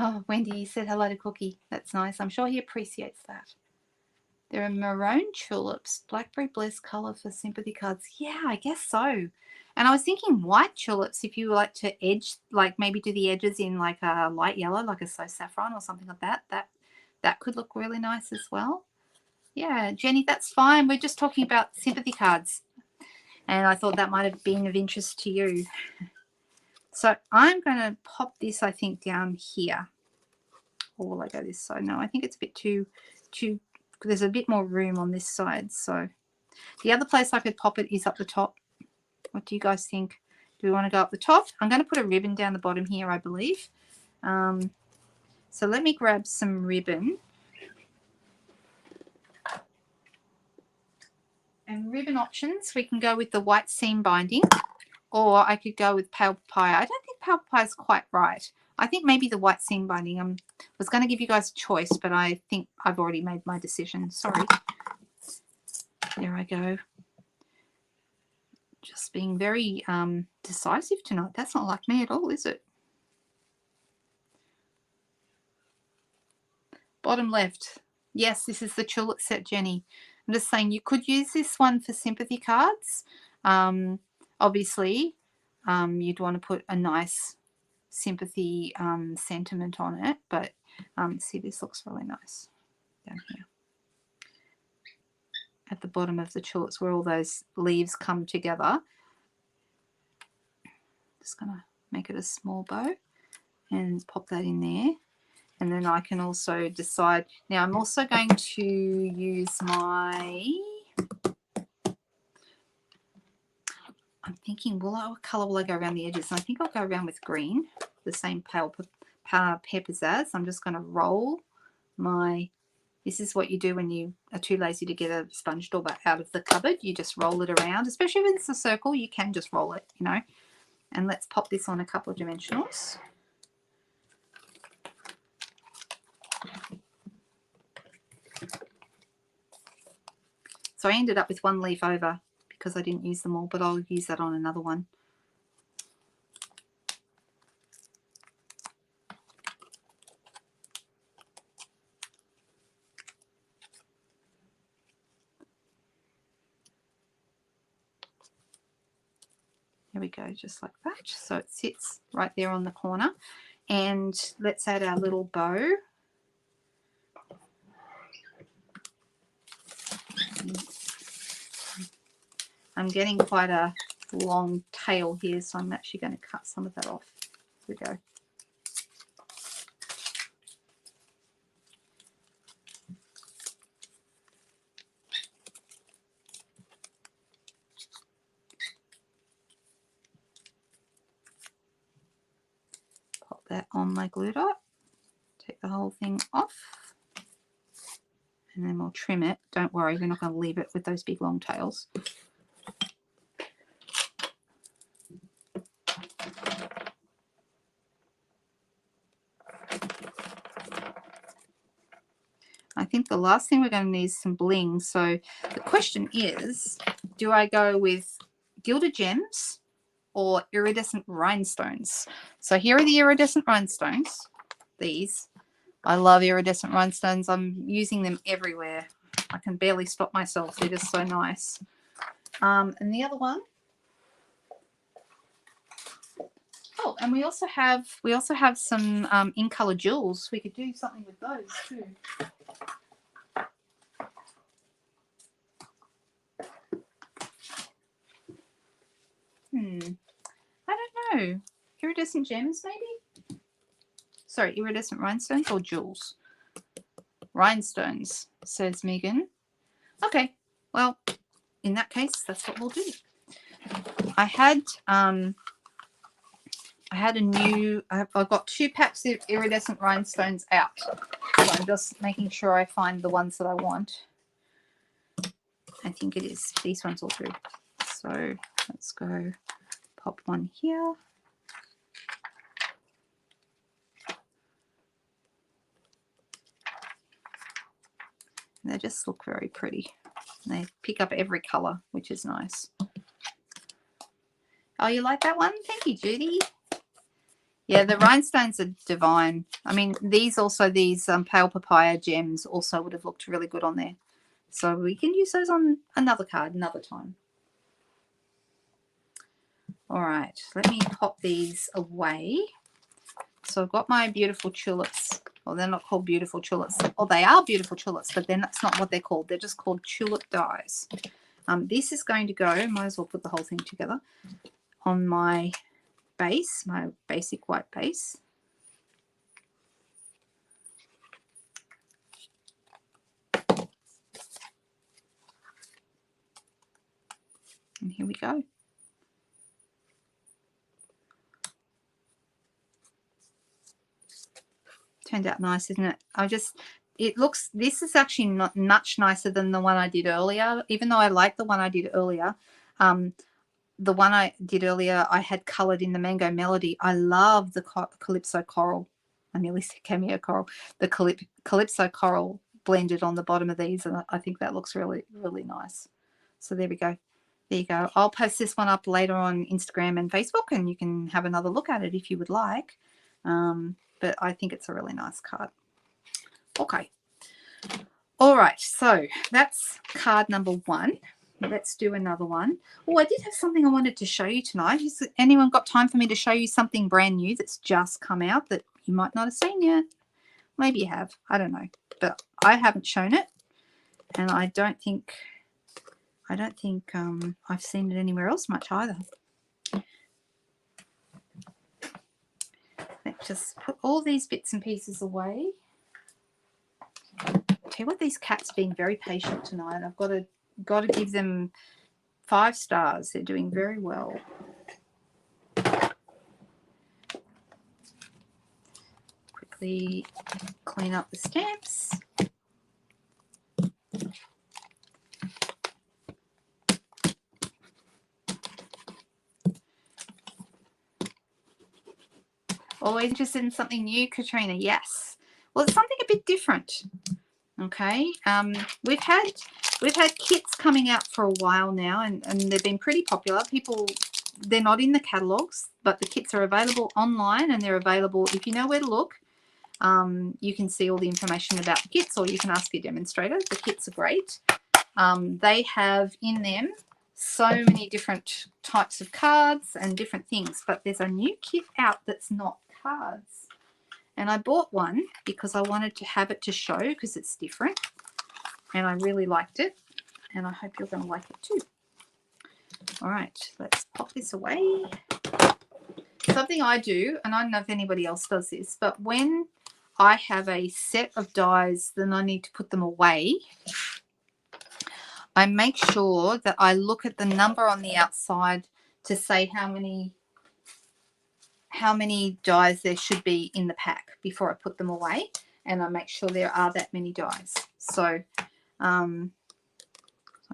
Oh, Wendy, you said hello to Cookie. That's nice. I'm sure he appreciates that. There are maroon tulips, blackberry bliss colour for sympathy cards. Yeah, I guess so. And I was thinking white tulips, if you like to edge, like maybe do the edges in like a light yellow, like a So Saffron or something like that. That could look really nice as well. Yeah, Jenny, that's fine. We're just talking about sympathy cards. And I thought that might have been of interest to you. So I'm going to pop this, I think, down here. Or will I go this side? No, I think it's a bit too, there's a bit more room on this side. So the other place I could pop it is up the top. What do you guys think? Do we want to go up the top? I'm going to put a ribbon down the bottom here, I believe. So let me grab some ribbon. And ribbon options, we can go with the white seam binding, or I could go with pale papaya. I don't think pale papaya is quite right. I think maybe the white seam binding. I was going to give you guys a choice, but I think I've already made my decision. Sorry. There I go. Just being very decisive tonight. That's not like me at all, is it? Bottom left. Yes, this is the tulip set, Jenny. I'm just saying you could use this one for sympathy cards. Obviously, you'd want to put a nice sympathy sentiment on it, but see, this looks really nice down here at the bottom of the tulips where all those leaves come together. Just gonna make it a small bow and pop that in there. And then I can also decide. Now I'm also going to use my, I'm thinking, what colour will I go around the edges? And I think I'll go around with green, the same pale pizzazz. I'm just going to roll my, this is what you do when you are too lazy to get a sponge dauber out of the cupboard. You just roll it around, especially if it's a circle, you can just roll it, you know. And let's pop this on a couple of dimensionals. So I ended up with one leaf over because I didn't use them all, but I'll use that on another one. There we go, just like that. So it sits right there on the corner. And let's add our little bow. I'm getting quite a long tail here, so I'm actually going to cut some of that off. Here we go. Pop that on my glue dot. Take the whole thing off. And then we'll trim it. Don't worry, we're not going to leave it with those big long tails. I think the last thing we're going to need is some bling. So the question is, do I go with gilded gems or iridescent rhinestones? So here are the iridescent rhinestones. These. I love iridescent rhinestones. I'm using them everywhere. I can barely stop myself. They're just so nice. And the other one. Oh, and we also have some in color jewels. We could do something with those too. I don't know. Iridescent gems, maybe? Sorry, iridescent rhinestones or jewels? Rhinestones, says Megan. Okay, well, in that case, that's what we'll do. I've got 2 packs of iridescent rhinestones out. So I'm just making sure I find the ones that I want. I think it is. These ones will do. So let's go pop one here. They just look very pretty. They pick up every colour, which is nice. Oh, you like that one? Thank you, Judy. Yeah, the rhinestones are divine. I mean, these pale papaya gems also would have looked really good on there. So we can use those on another card another time. All right, let me pop these away. So I've got my beautiful tulips. Well, they're not called beautiful tulips. Well, they are beautiful tulips, but then that's not what they're called. They're just called tulip dies. This is going to go, might as well put the whole thing together, on my base, my basic white base. And here we go. Turned out nice, isn't it? This is actually not much nicer than the one I did earlier, even though I like the one I did earlier. The one I did earlier, I had coloured in the Mango Melody. I love the Calypso Coral. I nearly said Cameo Coral. The Calypso Coral blended on the bottom of these, and I think that looks really, really nice. So there we go. There you go. I'll post this one up later on Instagram and Facebook, and you can have another look at it if you would like. But I think it's a really nice card. Okay, All right, so that's card number 1. Let's do another one. Oh, I did have something I wanted to show you tonight. Has anyone got time for me to show you something brand new that's just come out that you might not have seen yet? Maybe you have. I don't know. But I haven't shown it. And I don't think I've seen it anywhere else much either. Let's just put all these bits and pieces away. Tell you what, these cats are being very patient tonight. I've got to give them 5 stars. They're doing very well. Quickly clean up the stamps. Always interested in something new, Katrina? Yes. Well, it's something a bit different. Okay. We've had kits coming out for a while now, and they've been pretty popular. They're not in the catalogs, but the kits are available online, and they're available if you know where to look. You can see all the information about the kits, or you can ask your demonstrator. The kits are great. They have in them so many different types of cards and different things, but there's a new kit out that's not cards. And I bought one because I wanted to have it to show because it's different. And I really liked it. And I hope you're going to like it too. All right, let's pop this away. Something I do, and I don't know if anybody else does this, but when I have a set of dies, then I need to put them away. I make sure that I look at the number on the outside to say how many dies there should be in the pack before I put them away, and I make sure there are that many dies. So I'm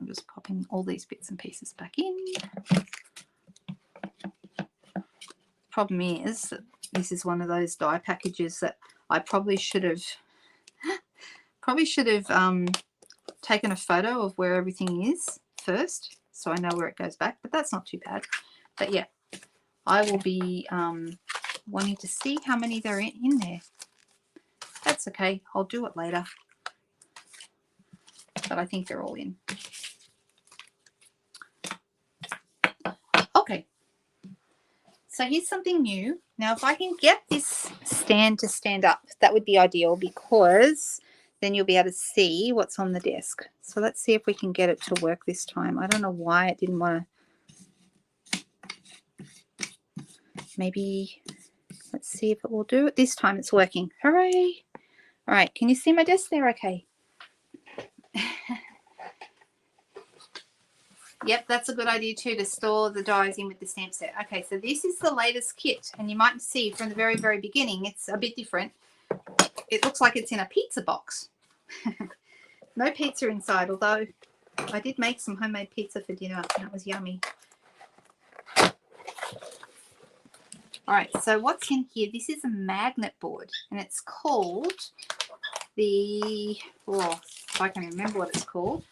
just popping all these bits and pieces back in. Problem is that this is one of those die packages that I probably should have taken a photo of where everything is first, so I know where it goes back, but that's not too bad. But yeah, I will be wanting to see how many there are in there. That's okay, I'll do it later, but I think they're all in. Okay, so here's something new. Now if I can get this stand to stand up, that would be ideal, because then you'll be able to see what's on the desk. So let's see if we can get it to work this time. I don't know why it didn't want to. Maybe, let's see if it will do it. This time it's working. Hooray. All right, can you see my desk there okay? Yep, that's a good idea too, to store the dies in with the stamp set. Okay, so this is the latest kit, and you might see from the very, very beginning, it's a bit different. It looks like it's in a pizza box. No pizza inside, although I did make some homemade pizza for dinner, and it was yummy. All right, so what's in here? This is a magnet board, and it's called the, if I can remember what it's called.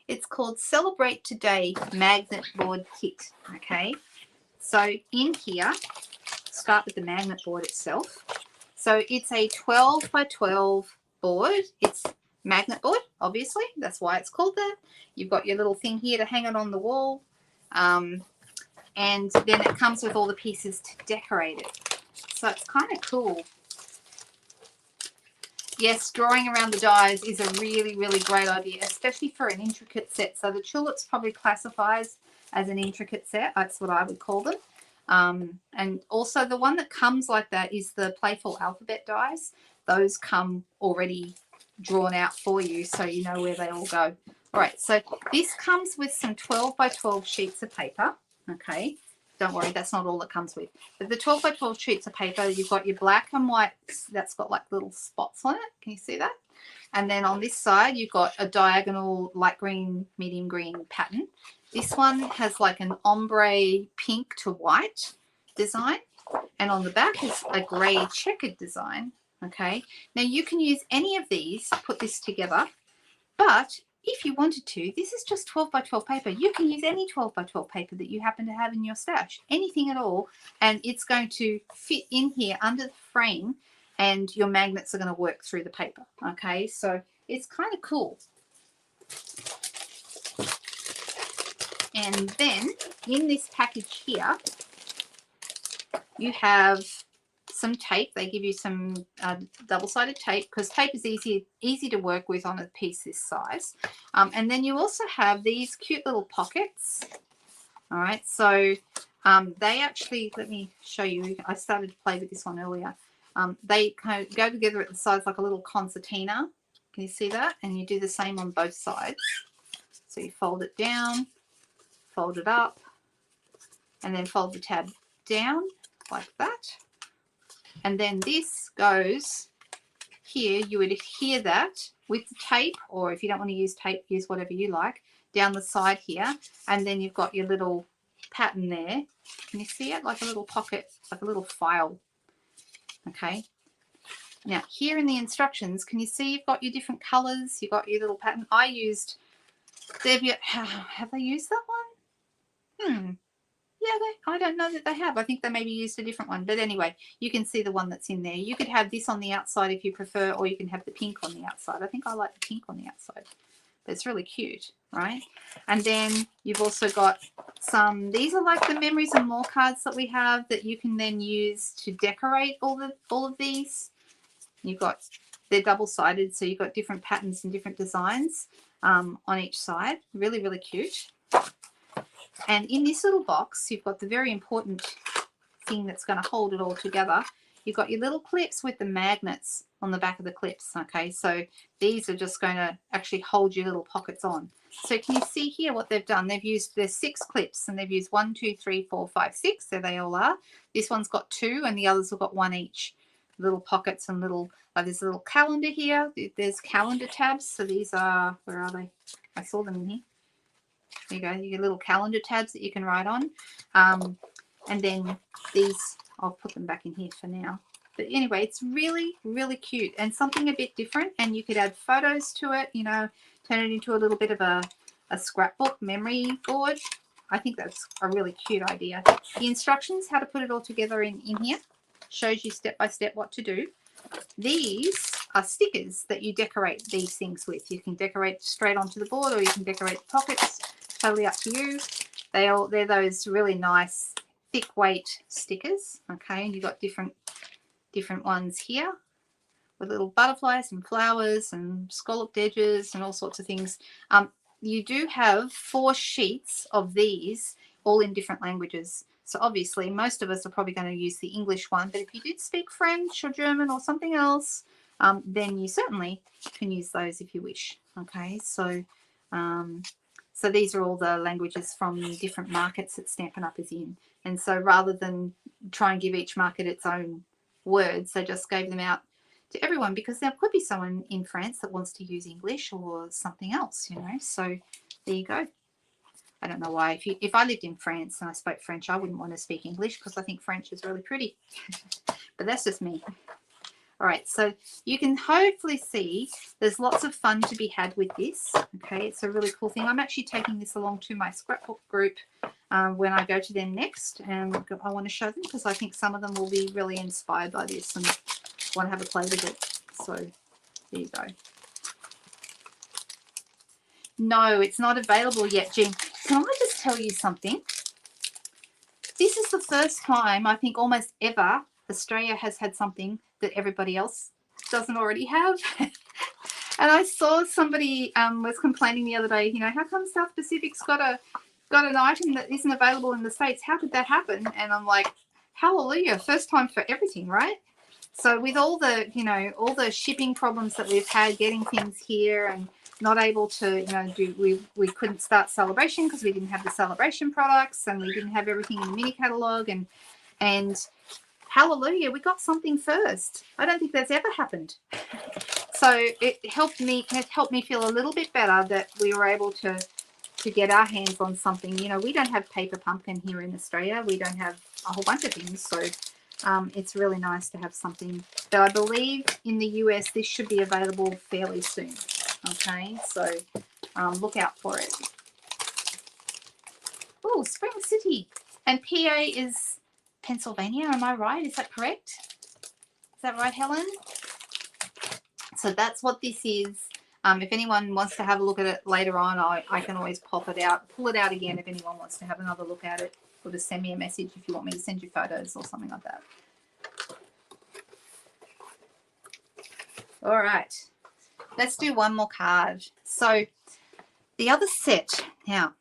It's called Celebrate Today Magnet Board Kit, okay? So in here, start with the magnet board itself. So it's a 12 by 12 board. It's magnet board, obviously. That's why it's called that. You've got your little thing here to hang it on the wall. And then it comes with all the pieces to decorate it. So it's kind of cool. Yes, drawing around the dies is a really, really great idea, especially for an intricate set. So the tulips probably classifies as an intricate set. That's what I would call them. And also the one that comes like that is the Playful Alphabet dies. Those come already drawn out for you, so you know where they all go. All right, so this comes with some 12 by 12 sheets of paper. Okay, don't worry, that's not all it comes with. But the 12 by 12 sheets of paper, you've got your black and white that's got like little spots on it. Can you see that? And then on this side, you've got a diagonal light green, medium green pattern. This one has like an ombre pink to white design. And on the back is a grey checkered design. Okay, now you can use any of these, put this together, but if you wanted to, this is just 12 by 12 paper. You can use any 12 by 12 paper that you happen to have in your stash, anything at all, and it's going to fit in here under the frame and your magnets are going to work through the paper. Okay, so it's kind of cool. And then in this package here, you have some tape. They give you some double-sided tape, because tape is easy to work with on a piece this size. And then you also have these cute little pockets. All right, so they actually, let me show you. I started to play with this one earlier. They kind of go together at the sides like a little concertina. Can you see that? And you do the same on both sides. So you fold it down, fold it up, and then fold the tab down like that. And then this goes here. You would adhere that with the tape, or if you don't want to use tape, use whatever you like, down the side here. And then you've got your little pattern there. Can you see it? Like a little pocket, like a little file. Okay. Now here in the instructions, can you see you've got your different colors? You've got your little pattern. I used, have they used that one? Yeah, I don't know that they have. I think they maybe used a different one. But anyway, you can see the one that's in there. You could have this on the outside if you prefer, or you can have the pink on the outside. I think I like the pink on the outside. But it's really cute, right? And then you've also got some, these are like the memories and more cards that we have that you can then use to decorate all of these. You've got, they're double-sided, so you've got different patterns and different designs on each side. Really, really cute. And in this little box, you've got the very important thing that's going to hold it all together. You've got your little clips with the magnets on the back of the clips. Okay, so these are just going to actually hold your little pockets on. So can you see here what they've done? They've used, there's 6 clips, and they've used 1, 2, 3, 4, 5, 6. There they all are. This one's got 2, and the others have got 1 each. Little pockets and little, there's a little calendar here. There's calendar tabs. So these are, where are they? I saw them in here. There you go, your little calendar tabs that you can write on. And then these, I'll put them back in here for now. But anyway, it's really, really cute and something a bit different. And you could add photos to it, you know, turn it into a little bit of a scrapbook memory board. I think that's a really cute idea. The instructions, how to put it all together in here, shows you step by step what to do. These are stickers that you decorate these things with. You can decorate straight onto the board, or you can decorate the pockets. Totally up to you. They're those really nice thick weight stickers. Okay, and you've got different ones here with little butterflies and flowers and scalloped edges and all sorts of things. You do have 4 sheets of these, all in different languages. So obviously most of us are probably going to use the English one, but if you did speak French or German or something else, then you certainly can use those if you wish. Okay, so so these are all the languages from different markets that Stampin' Up is in. And so rather than try and give each market its own words, they just gave them out to everyone, because there could be someone in France that wants to use English or something else, you know. So there you go. I don't know why. If I lived in France and I spoke French, I wouldn't want to speak English, because I think French is really pretty. But that's just me. All right, so you can hopefully see there's lots of fun to be had with this. Okay, it's a really cool thing. I'm actually taking this along to my scrapbook group when I go to them next, and I want to show them, because I think some of them will be really inspired by this and want to have a play with it. So there you go. No, it's not available yet, Jean. Can I just tell you something? This is the first time, I think almost ever, Australia has had something that everybody else doesn't already have. And I saw somebody was complaining the other day, you know, how come South Pacific's got an item that isn't available in the States? How could that happen? And I'm like, hallelujah, first time for everything, right? So with all the, you know, all the shipping problems that we've had getting things here, and not able to, you know, we couldn't start Celebration because we didn't have the Celebration products, and we didn't have everything in the mini catalogue, and hallelujah, we got something first. I don't think that's ever happened. So it helped me feel a little bit better that we were able to get our hands on something. You know, we don't have paper pumpkin here in Australia. We don't have a whole bunch of things. So it's really nice to have something that I believe in the US, this should be available fairly soon. Okay, so look out for it. Oh, Spring City. And PA is Pennsylvania, am I right? Is that correct? Is that right, Helen? So that's what this is. If anyone wants to have a look at it later on, I can always pop it out, pull it out again if anyone wants to have another look at it, or just send me a message if you want me to send you photos or something like that. All right, let's do one more card. So the other set now,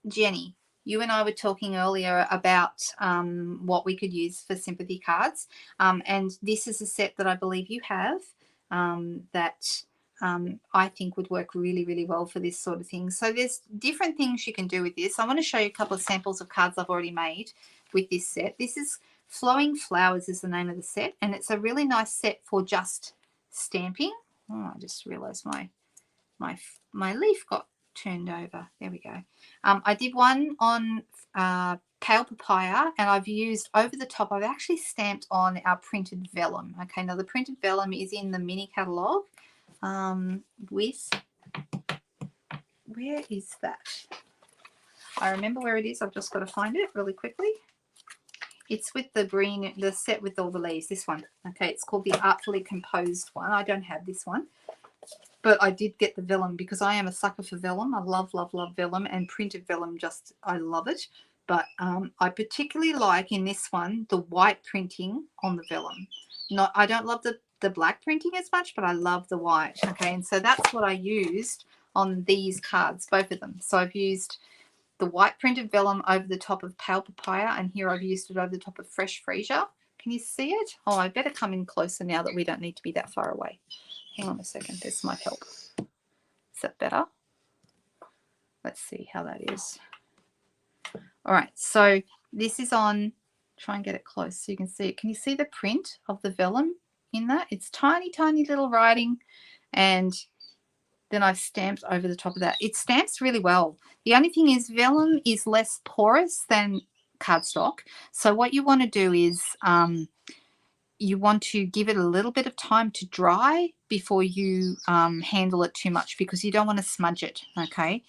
Jenny, you and I were talking earlier about what we could use for sympathy cards, and this is a set that I believe you have that I think would work really, really well for this sort of thing. So there's different things you can do with this. I want to show you a couple of samples of cards I've already made with this set. This is Flowing Flowers is the name of the set, and it's a really nice set for just stamping. Oh, I just realized my leaf got turned over. There we go. I did one on pale papaya, and I've used over the top, I've actually stamped on our printed vellum. Okay, now the printed vellum is in the mini catalogue with, where is that? I remember where it is. I've just got to find it really quickly. It's with the green, the set with all the leaves, this one. Okay, it's called the Artfully Composed one. I don't have this one, but I did get the vellum because I am a sucker for vellum. I love, love, love vellum, and printed vellum, just, I love it. But I particularly like in this one the white printing on the vellum. I don't love the black printing as much, but I love the white. Okay, and so that's what I used on these cards, both of them. So I've used the white printed vellum over the top of pale papaya, and here I've used it over the top of fresh freesia. Can you see it? Oh, I better come in closer now that we don't need to be that far away. Hang on a second, this might help. Is that better? Let's see how that is. All right, so this is on, try and get it close so you can see it. Can you see the print of the vellum in that? It's tiny, tiny little writing, and then I've stamped over the top of that. It stamps really well. The only thing is vellum is less porous than cardstock. So what you want to do is you want to give it a little bit of time to dry before you handle it too much, because you don't want to smudge it, okay?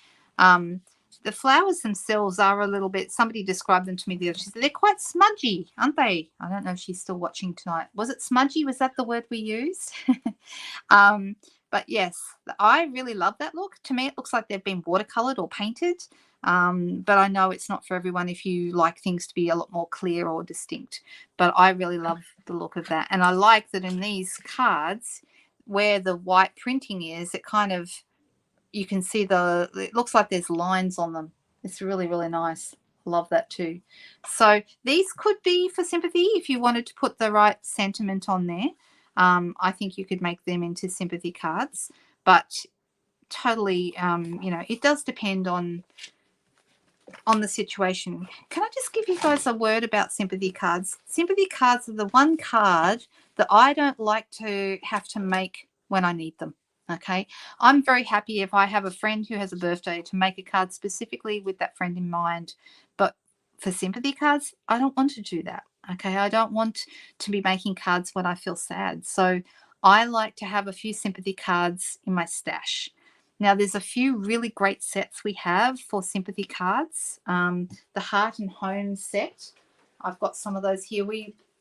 The flowers themselves are a little bit, somebody described them to me the other day. She said they're quite smudgy, aren't they? I don't know if she's still watching tonight. Was it smudgy? Was that the word we used? But yes, I really love that look. To me, it looks like they've been watercolored or painted. But I know it's not for everyone if you like things to be a lot more clear or distinct. But I really love the look of that. And I like that in these cards, where the white printing is, it kind of, you can see it looks like there's lines on them. It's really, really nice. Love that too. So these could be for sympathy if you wanted to put the right sentiment on there. I think you could make them into sympathy cards, but totally, it does depend on the situation. Can I just give you guys a word about sympathy cards? Sympathy cards are the one card that I don't like to have to make when I need them. Okay, I'm very happy if I have a friend who has a birthday to make a card specifically with that friend in mind. But for sympathy cards, I don't want to do that. Okay, I don't want to be making cards when I feel sad. So I like to have a few sympathy cards in my stash. Now, there's a few really great sets we have for sympathy cards. The Heart and Home set, I've got some of those here.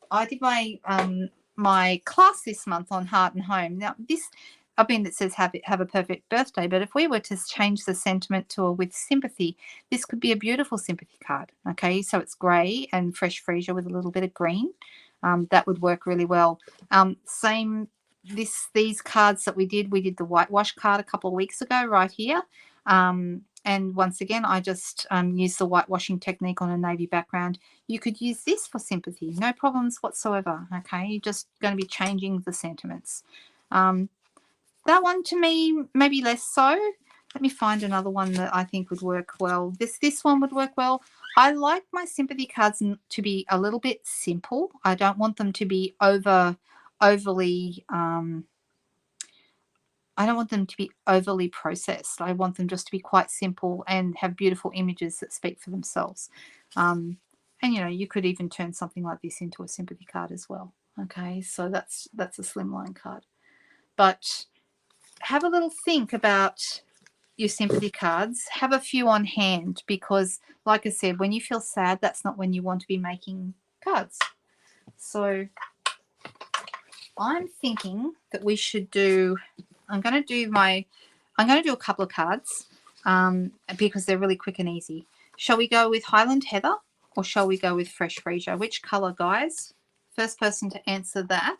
I did my class this month on Heart and Home. Now, it says have a perfect birthday, but if we were to change the sentiment to a with sympathy, this could be a beautiful sympathy card. Okay, so it's grey and fresh freesia with a little bit of green. That would work really well. These cards that we did the whitewash card a couple of weeks ago right here. And once again, I just used the whitewashing technique on a navy background. You could use this for sympathy, no problems whatsoever. Okay, you're just going to be changing the sentiments. That one to me, maybe less so. Let me find another one that I think would work well. This one would work well. I like my sympathy cards to be a little bit simple. I don't want them to be overly I don't want them to be overly processed. I want them just to be quite simple and have beautiful images that speak for themselves. And you could even turn something like this into a sympathy card as well. Okay, so that's a slimline card. But have a little think about your sympathy cards. Have a few on hand, because like I said, when you feel sad, that's not when you want to be making cards. So I'm thinking that we should do, I'm going to do a couple of cards because they're really quick and easy. Shall we go with Highland Heather or shall we go with Fresh Freesia? Which color, guys? First person to answer that.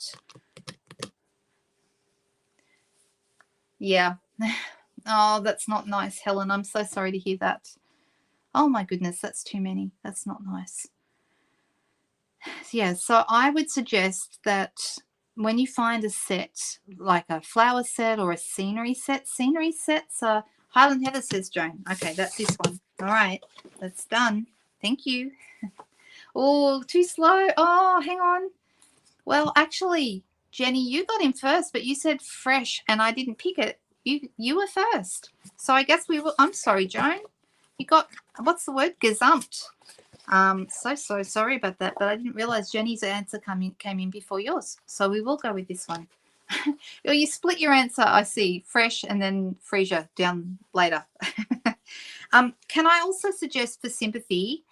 Yeah. Oh, that's not nice, Helen. I'm so sorry to hear that. Oh my goodness, that's too many. That's not nice. Yeah, so I would suggest that when you find a set, like a flower set or a scenery sets are Highland Heather, says Joan. Okay, that's this one. All right, that's done. Thank you. Oh, too slow. Oh, hang on. Well, actually, Jenny, you got in first, but you said fresh and I didn't pick it. You were first. So I guess we will. I'm sorry, Joan. You got, what's the word? Gazumped. So sorry about that, but I didn't realize Jenny's answer came in before yours. So we will go with this one. Well, you split your answer, I see. Fresh and then Freesia down later. Can I also suggest for Sympathy,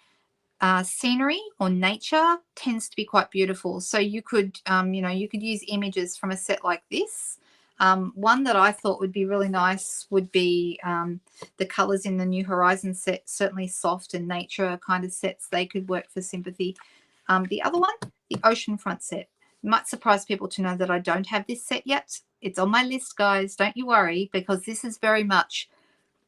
scenery or nature tends to be quite beautiful. So you could, you could use images from a set like this. One that I thought would be really nice would be the colors in the New Horizons set, certainly soft and nature kind of sets. They could work for Sympathy. The other one, the Oceanfront set. It might surprise people to know that I don't have this set yet. It's on my list, guys. Don't you worry, because this is very much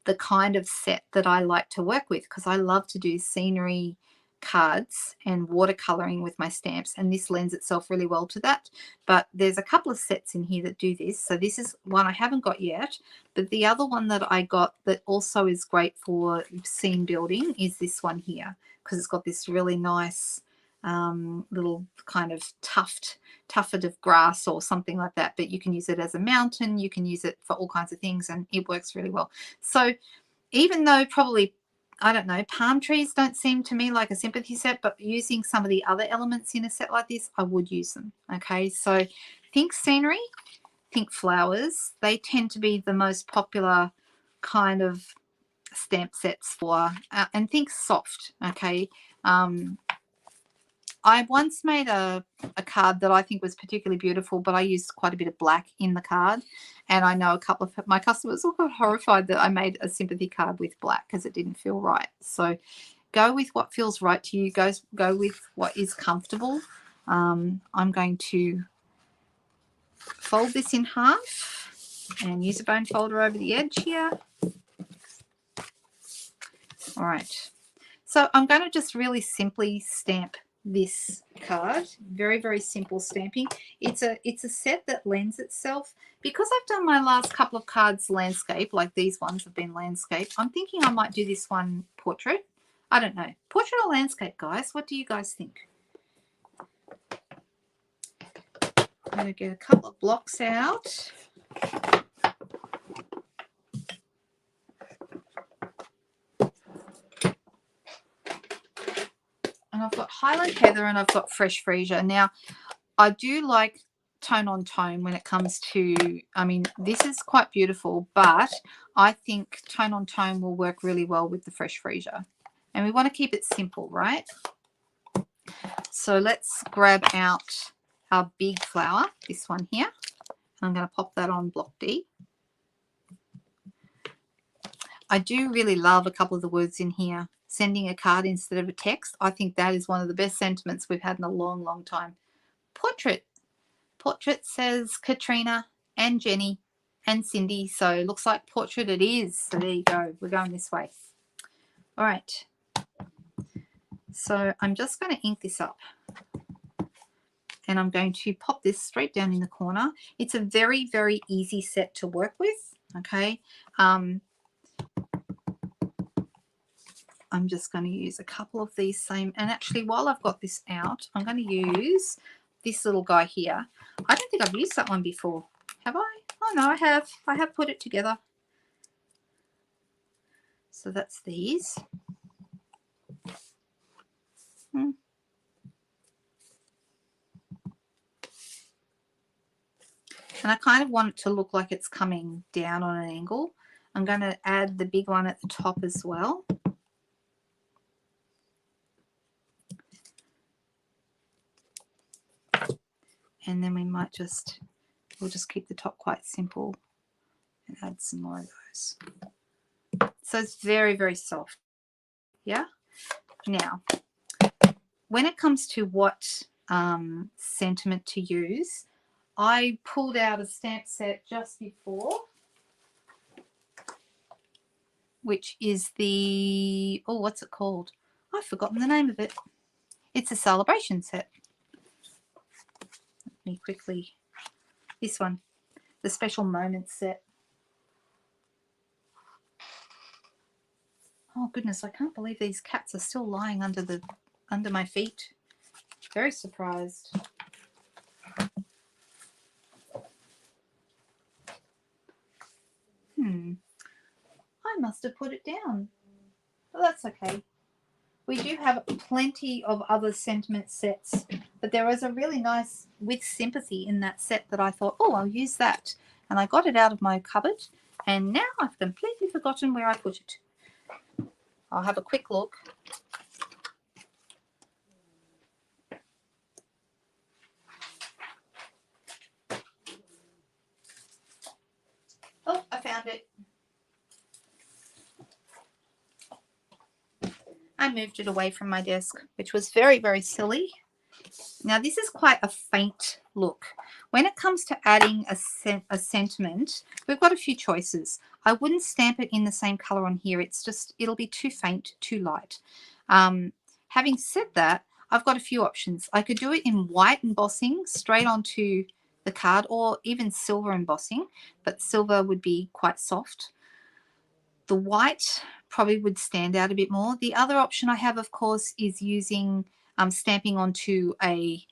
the kind of set that I like to work with, because I love to do scenery cards and watercoloring with my stamps, and this lends itself really well to that. But there's a couple of sets in here that do this. So this is one I haven't got yet, but the other one that I got that also is great for scene building is this one here, because it's got this really nice little kind of tuffet of grass or something like that, but you can use it as a mountain, you can use it for all kinds of things, and it works really well. So even though probably, I don't know, palm trees don't seem to me like a Sympathy set, but using some of the other elements in a set like this, I would use them. Okay, so think scenery, think flowers. They tend to be the most popular kind of stamp sets for, and think soft. Okay, I once made a card that I think was particularly beautiful, but I used quite a bit of black in the card. And I know a couple of my customers all got horrified that I made a Sympathy card with black because it didn't feel right. So go with what feels right to you. Go with what is comfortable. I'm going to fold this in half and use a bone folder over the edge here. All right. So I'm going to just really simply stamp this card. Very, very simple stamping. It's a set that lends itself, because I've done my last couple of cards landscape, like these ones have been landscape. I'm thinking I might do this one portrait. I don't know. Portrait or landscape, guys? What do you guys think? I'm going to get a couple of blocks out. And I've got Highland Heather and I've got Fresh Freesia. Now, I do like tone on tone when it comes to, I mean, this is quite beautiful, but I think tone on tone will work really well with the Fresh Freesia. And we want to keep it simple, right? So let's grab out our big flower, this one here. I'm going to pop that on block D. I do really love a couple of the words in here. Sending a card instead of a text. I think that is one of the best sentiments we've had in a long, long time. Portrait. Portrait says Katrina and Jenny and Cindy. So looks like portrait it is. So there you go. We're going this way. All right. So I'm just going to ink this up. And I'm going to pop this straight down in the corner. It's a very, very easy set to work with. Okay. I'm just going to use a couple of these same, and actually while I've got this out, I'm going to use this little guy here. I don't think I've used that one before. Have I? Oh no, I have. I have put it together. So that's these. And I kind of want it to look like it's coming down on an angle. I'm going to add the big one at the top as well. and then we'll just keep the top quite simple and add some more of those. So it's very, very soft. Yeah. Now, when it comes to what sentiment to use, I pulled out a stamp set just before, which is the, oh, what's it called? I've forgotten the name of it. It's a celebration set. Let me quickly, this one, the special moments set. Oh goodness, I can't believe these cats are still lying under my feet. Very surprised. I must have put it down. Well, that's okay. We do have plenty of other sentiment sets, but there was a really nice with Sympathy in that set that I thought, oh, I'll use that. And I got it out of my cupboard, and now I've completely forgotten where I put it. I'll have a quick look. Oh, I found it. I moved it away from my desk, which was very, very silly. Now, this is quite a faint look. When it comes to adding a sentiment, we've got a few choices. I wouldn't stamp it in the same color on here. It's just, it'll be too faint, too light. Having said that, I've got a few options. I could do it in white embossing straight onto the card, or even silver embossing, but silver would be quite soft. The white probably would stand out a bit more. The other option I have, of course, is using stamping onto a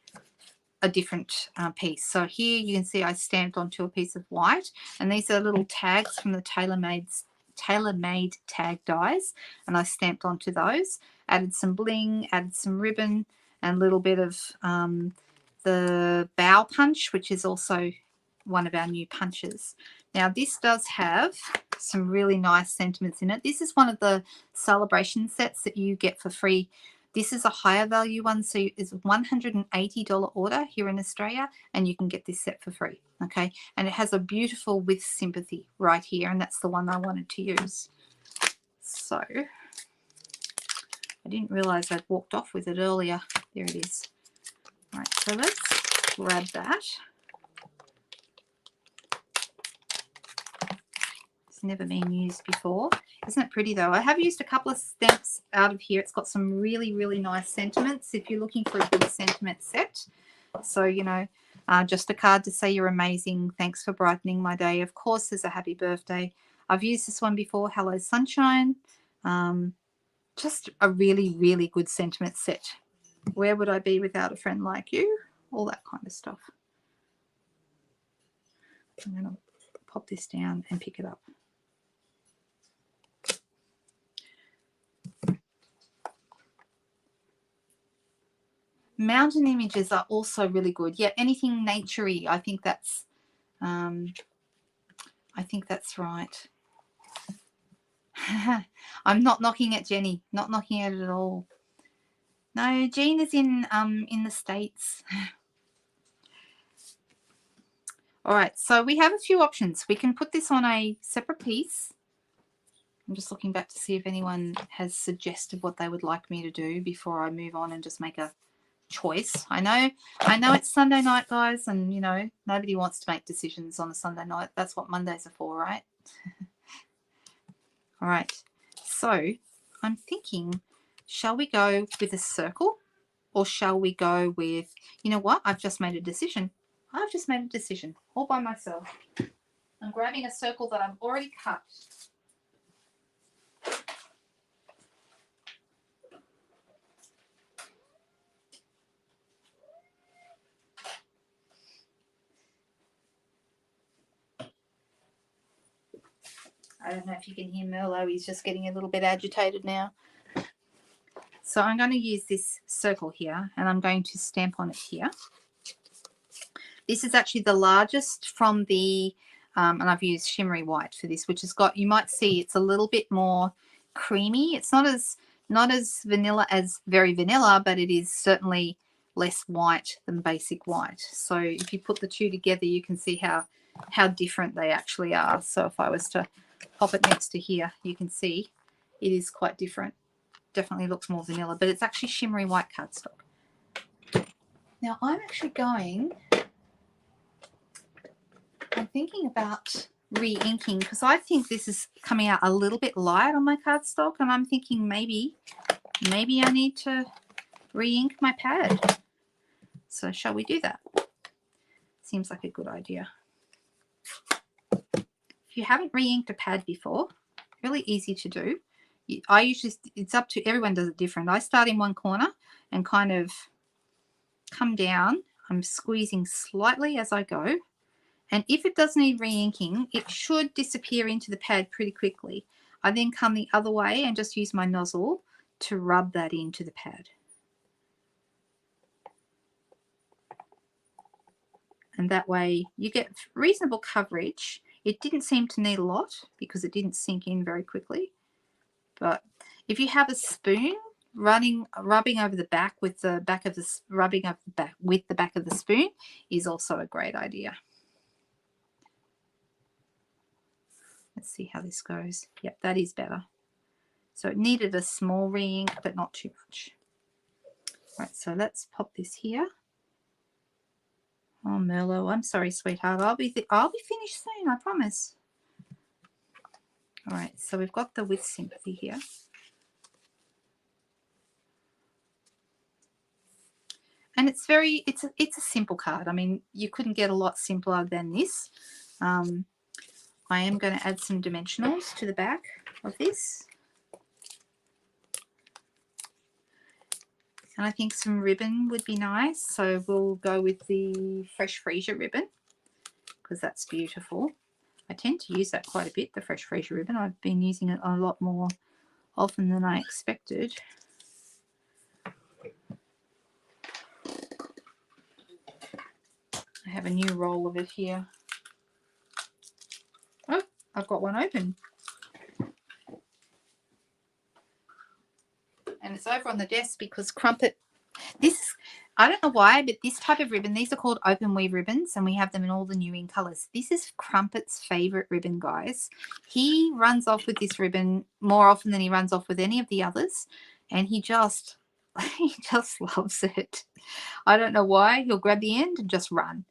different piece. So here you can see I stamped onto a piece of white, and these are little tags from the tailor-made tag dies, and I stamped onto those, added some bling, added some ribbon, and a little bit of the bow punch, which is also one of our new punches. Now, this does have some really nice sentiments in it. This is one of the celebration sets that you get for free. This is a higher value one, so it's a $180 order here in Australia, and you can get this set for free, okay? And it has a beautiful with Sympathy right here, and that's the one I wanted to use. So I didn't realize I'd walked off with it earlier. There it is. All right, so let's grab that. It's never been used before. Isn't it pretty though? I have used a couple of stamps out of here. It's got some really, really nice sentiments if you're looking for a good sentiment set. So, you know, just a card to say you're amazing. Thanks for brightening my day. Of course, there's a happy birthday. I've used this one before. Hello, sunshine. Just a really, really good sentiment set. Where would I be without a friend like you? All that kind of stuff. I'm going to pop this down and pick it up. Mountain images are also really good. Yeah, anything naturey. I think that's right. I'm not knocking at Jenny. Not knocking at it at all. No, Jean is in the States. All right, so we have a few options. We can put this on a separate piece. I'm just looking back to see if anyone has suggested what they would like me to do before I move on and just make a choice. I know it's Sunday night, guys, and you know nobody wants to make decisions on a Sunday night. That's what Mondays are for, right? All right, so I'm thinking, shall we go with a circle, or shall we go with, you know what, I've just made a decision all by myself. I'm grabbing a circle that I've already cut. I don't know if you can hear Merlot. He's just getting a little bit agitated now. So I'm going to use this circle here, and I'm going to stamp on it here. This is actually the largest from the, and I've used shimmery white for this, which has got, you might see it's a little bit more creamy. It's not as vanilla as very vanilla, but it is certainly less white than basic white. So if you put the two together, you can see how different they actually are. So if I was to pop it next to here, you can see it is quite different. Definitely looks more vanilla, but it's actually shimmery white cardstock. Now I'm thinking about re-inking, because I think this is coming out a little bit light on my cardstock, and I'm thinking maybe I need to re-ink my pad. So shall we do that? Seems like a good idea. If you haven't re-inked a pad before, really easy to do. It's up to, everyone does it different. I start in one corner and kind of come down. I'm squeezing slightly as I go. And if it does need re-inking, it should disappear into the pad pretty quickly. I then come the other way and just use my nozzle to rub that into the pad. And that way you get reasonable coverage. It didn't seem to need a lot because it didn't sink in very quickly. But if you have a spoon, rubbing over the back with the back of the back of the spoon is also a great idea. Let's see how this goes. Yep, that is better. So it needed a small re-ink, but not too much. Right, so let's pop this here. Oh, Merlot, I'm sorry, sweetheart. I'll be finished soon, I promise. All right, so we've got the With Sympathy here. And it's a simple card. I mean, you couldn't get a lot simpler than this. I am going to add some dimensionals to the back of this. And I think some ribbon would be nice. So we'll go with the Fresh Freesia ribbon because that's beautiful. I tend to use that quite a bit, the Fresh Freesia ribbon. I've been using it a lot more often than I expected. I have a new roll of it here. Oh, I've got one open. And it's over on the desk because Crumpet, I don't know why, but this type of ribbon, these are called open weave ribbons, and we have them in all the new in colors. This is Crumpet's favorite ribbon, guys. He runs off with this ribbon more often than he runs off with any of the others, and he just loves it. I don't know why. He'll grab the end and just run.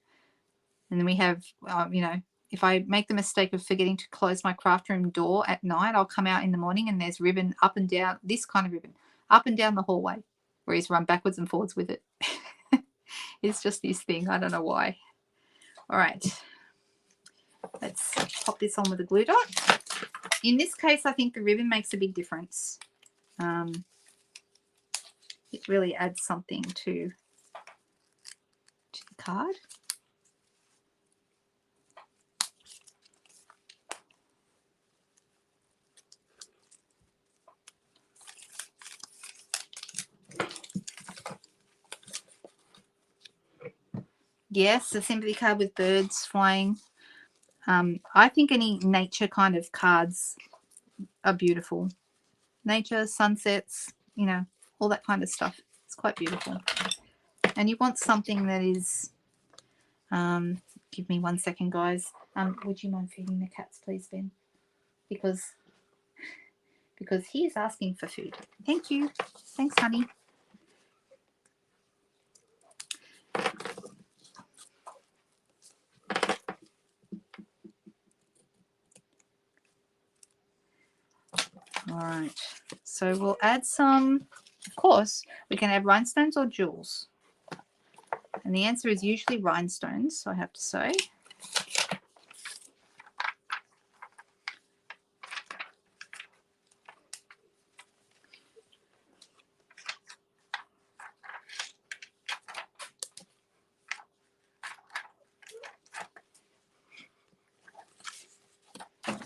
And then we have, you know, if I make the mistake of forgetting to close my craft room door at night, I'll come out in the morning and there's ribbon up and down, this kind of ribbon, up and down the hallway, where he's run backwards and forwards with it. It's just this thing. I don't know why. All right. Let's pop this on with a glue dot. In this case, I think the ribbon makes a big difference. It really adds something to the card. Yes, the Sympathy card with birds flying. I think any nature kind of cards are beautiful. Nature, sunsets, you know, all that kind of stuff. It's quite beautiful. And you want something that is, give me 1 second, guys. Would you mind feeding the cats, please, Ben? Because he is asking for food. Thank you. Thanks, honey. All right, so we'll add some, of course, we can add rhinestones or jewels. And the answer is usually rhinestones, I have to say.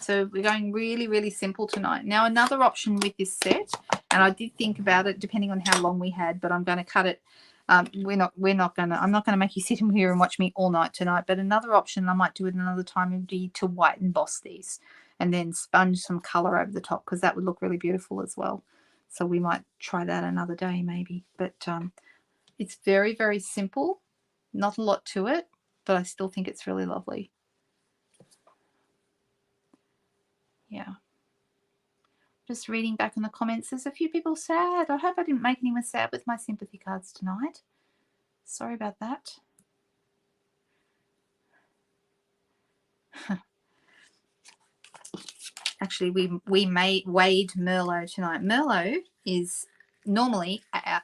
So we're going really, really simple tonight. Now, another option with this set, and I did think about it depending on how long we had, but I'm going to cut it. I'm not going to make you sit in here and watch me all night tonight, but another option I might do at another time would be to white emboss these and then sponge some color over the top, because that would look really beautiful as well. So we might try that another day maybe. But It's very, very simple. Not a lot to it, but I still think it's really lovely. Yeah. Just reading back in the comments, there's a few people sad. I hope I didn't make anyone sad with my sympathy cards tonight. Sorry about that. Actually, we weighed Merlot tonight. Merlot is normally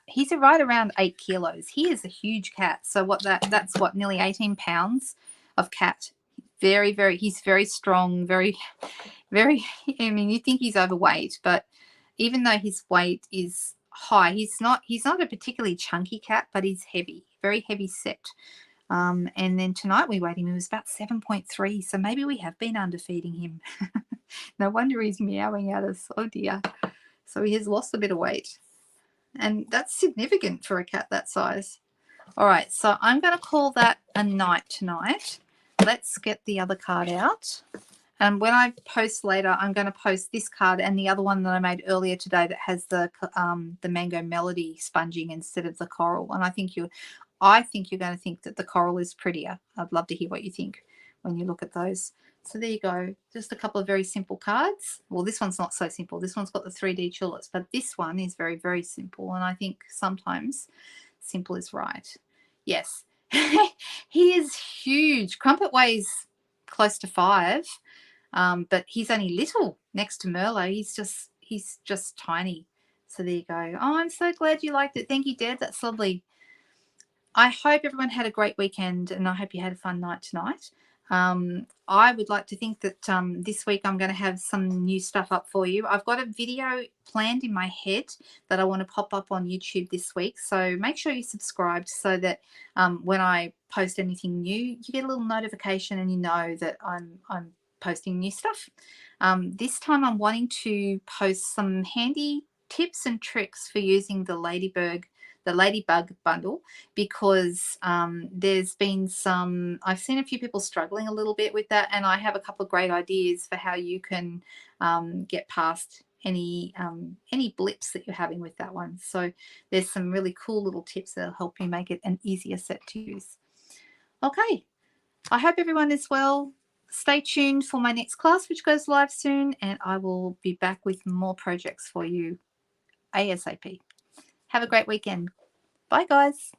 he's right around 8 kilos. He is a huge cat. So that's what, nearly 18 pounds of cat. Very, very, he's very strong, very, very, I mean, you think he's overweight, but even though his weight is high, he's not a particularly chunky cat, but he's heavy, very heavy set. And then tonight we weighed him, he was about 7.3, so maybe we have been underfeeding him. No wonder he's meowing at us. Oh dear. So he has lost a bit of weight, and that's significant for a cat that size. All right, so I'm going to call that a night tonight. Let's get the other card out. And when I post later, I'm going to post this card and the other one that I made earlier today that has the Mango Melody sponging instead of the coral. And I think you're going to think that the coral is prettier. I'd love to hear what you think when you look at those. So there you go. Just a couple of very simple cards. Well, this one's not so simple. This one's got the 3D tulips, but this one is very, very simple. And I think sometimes simple is right. Yes. He is huge. Crumpet weighs close to 5. But he's only little next to Merlot. He's just tiny. So there you go. Oh, I'm so glad you liked it. Thank you, Deb. That's lovely. I hope everyone had a great weekend, and I hope you had a fun night tonight. I would like to think that this week I'm going to have some new stuff up for you. I've got a video planned in my head that I want to pop up on YouTube this week. So make sure you subscribed so that when I post anything new, you get a little notification and you know that I'm posting new stuff. This time I'm wanting to post some handy tips and tricks for using the Ladybug bundle, because there's been I've seen a few people struggling a little bit with that, and I have a couple of great ideas for how you can get past any blips that you're having with that one. So there's some really cool little tips that'll help you make it an easier set to use. Okay, I hope everyone is well. Stay tuned for my next class, which goes live soon, and I will be back with more projects for you ASAP. Have a great weekend. Bye, guys.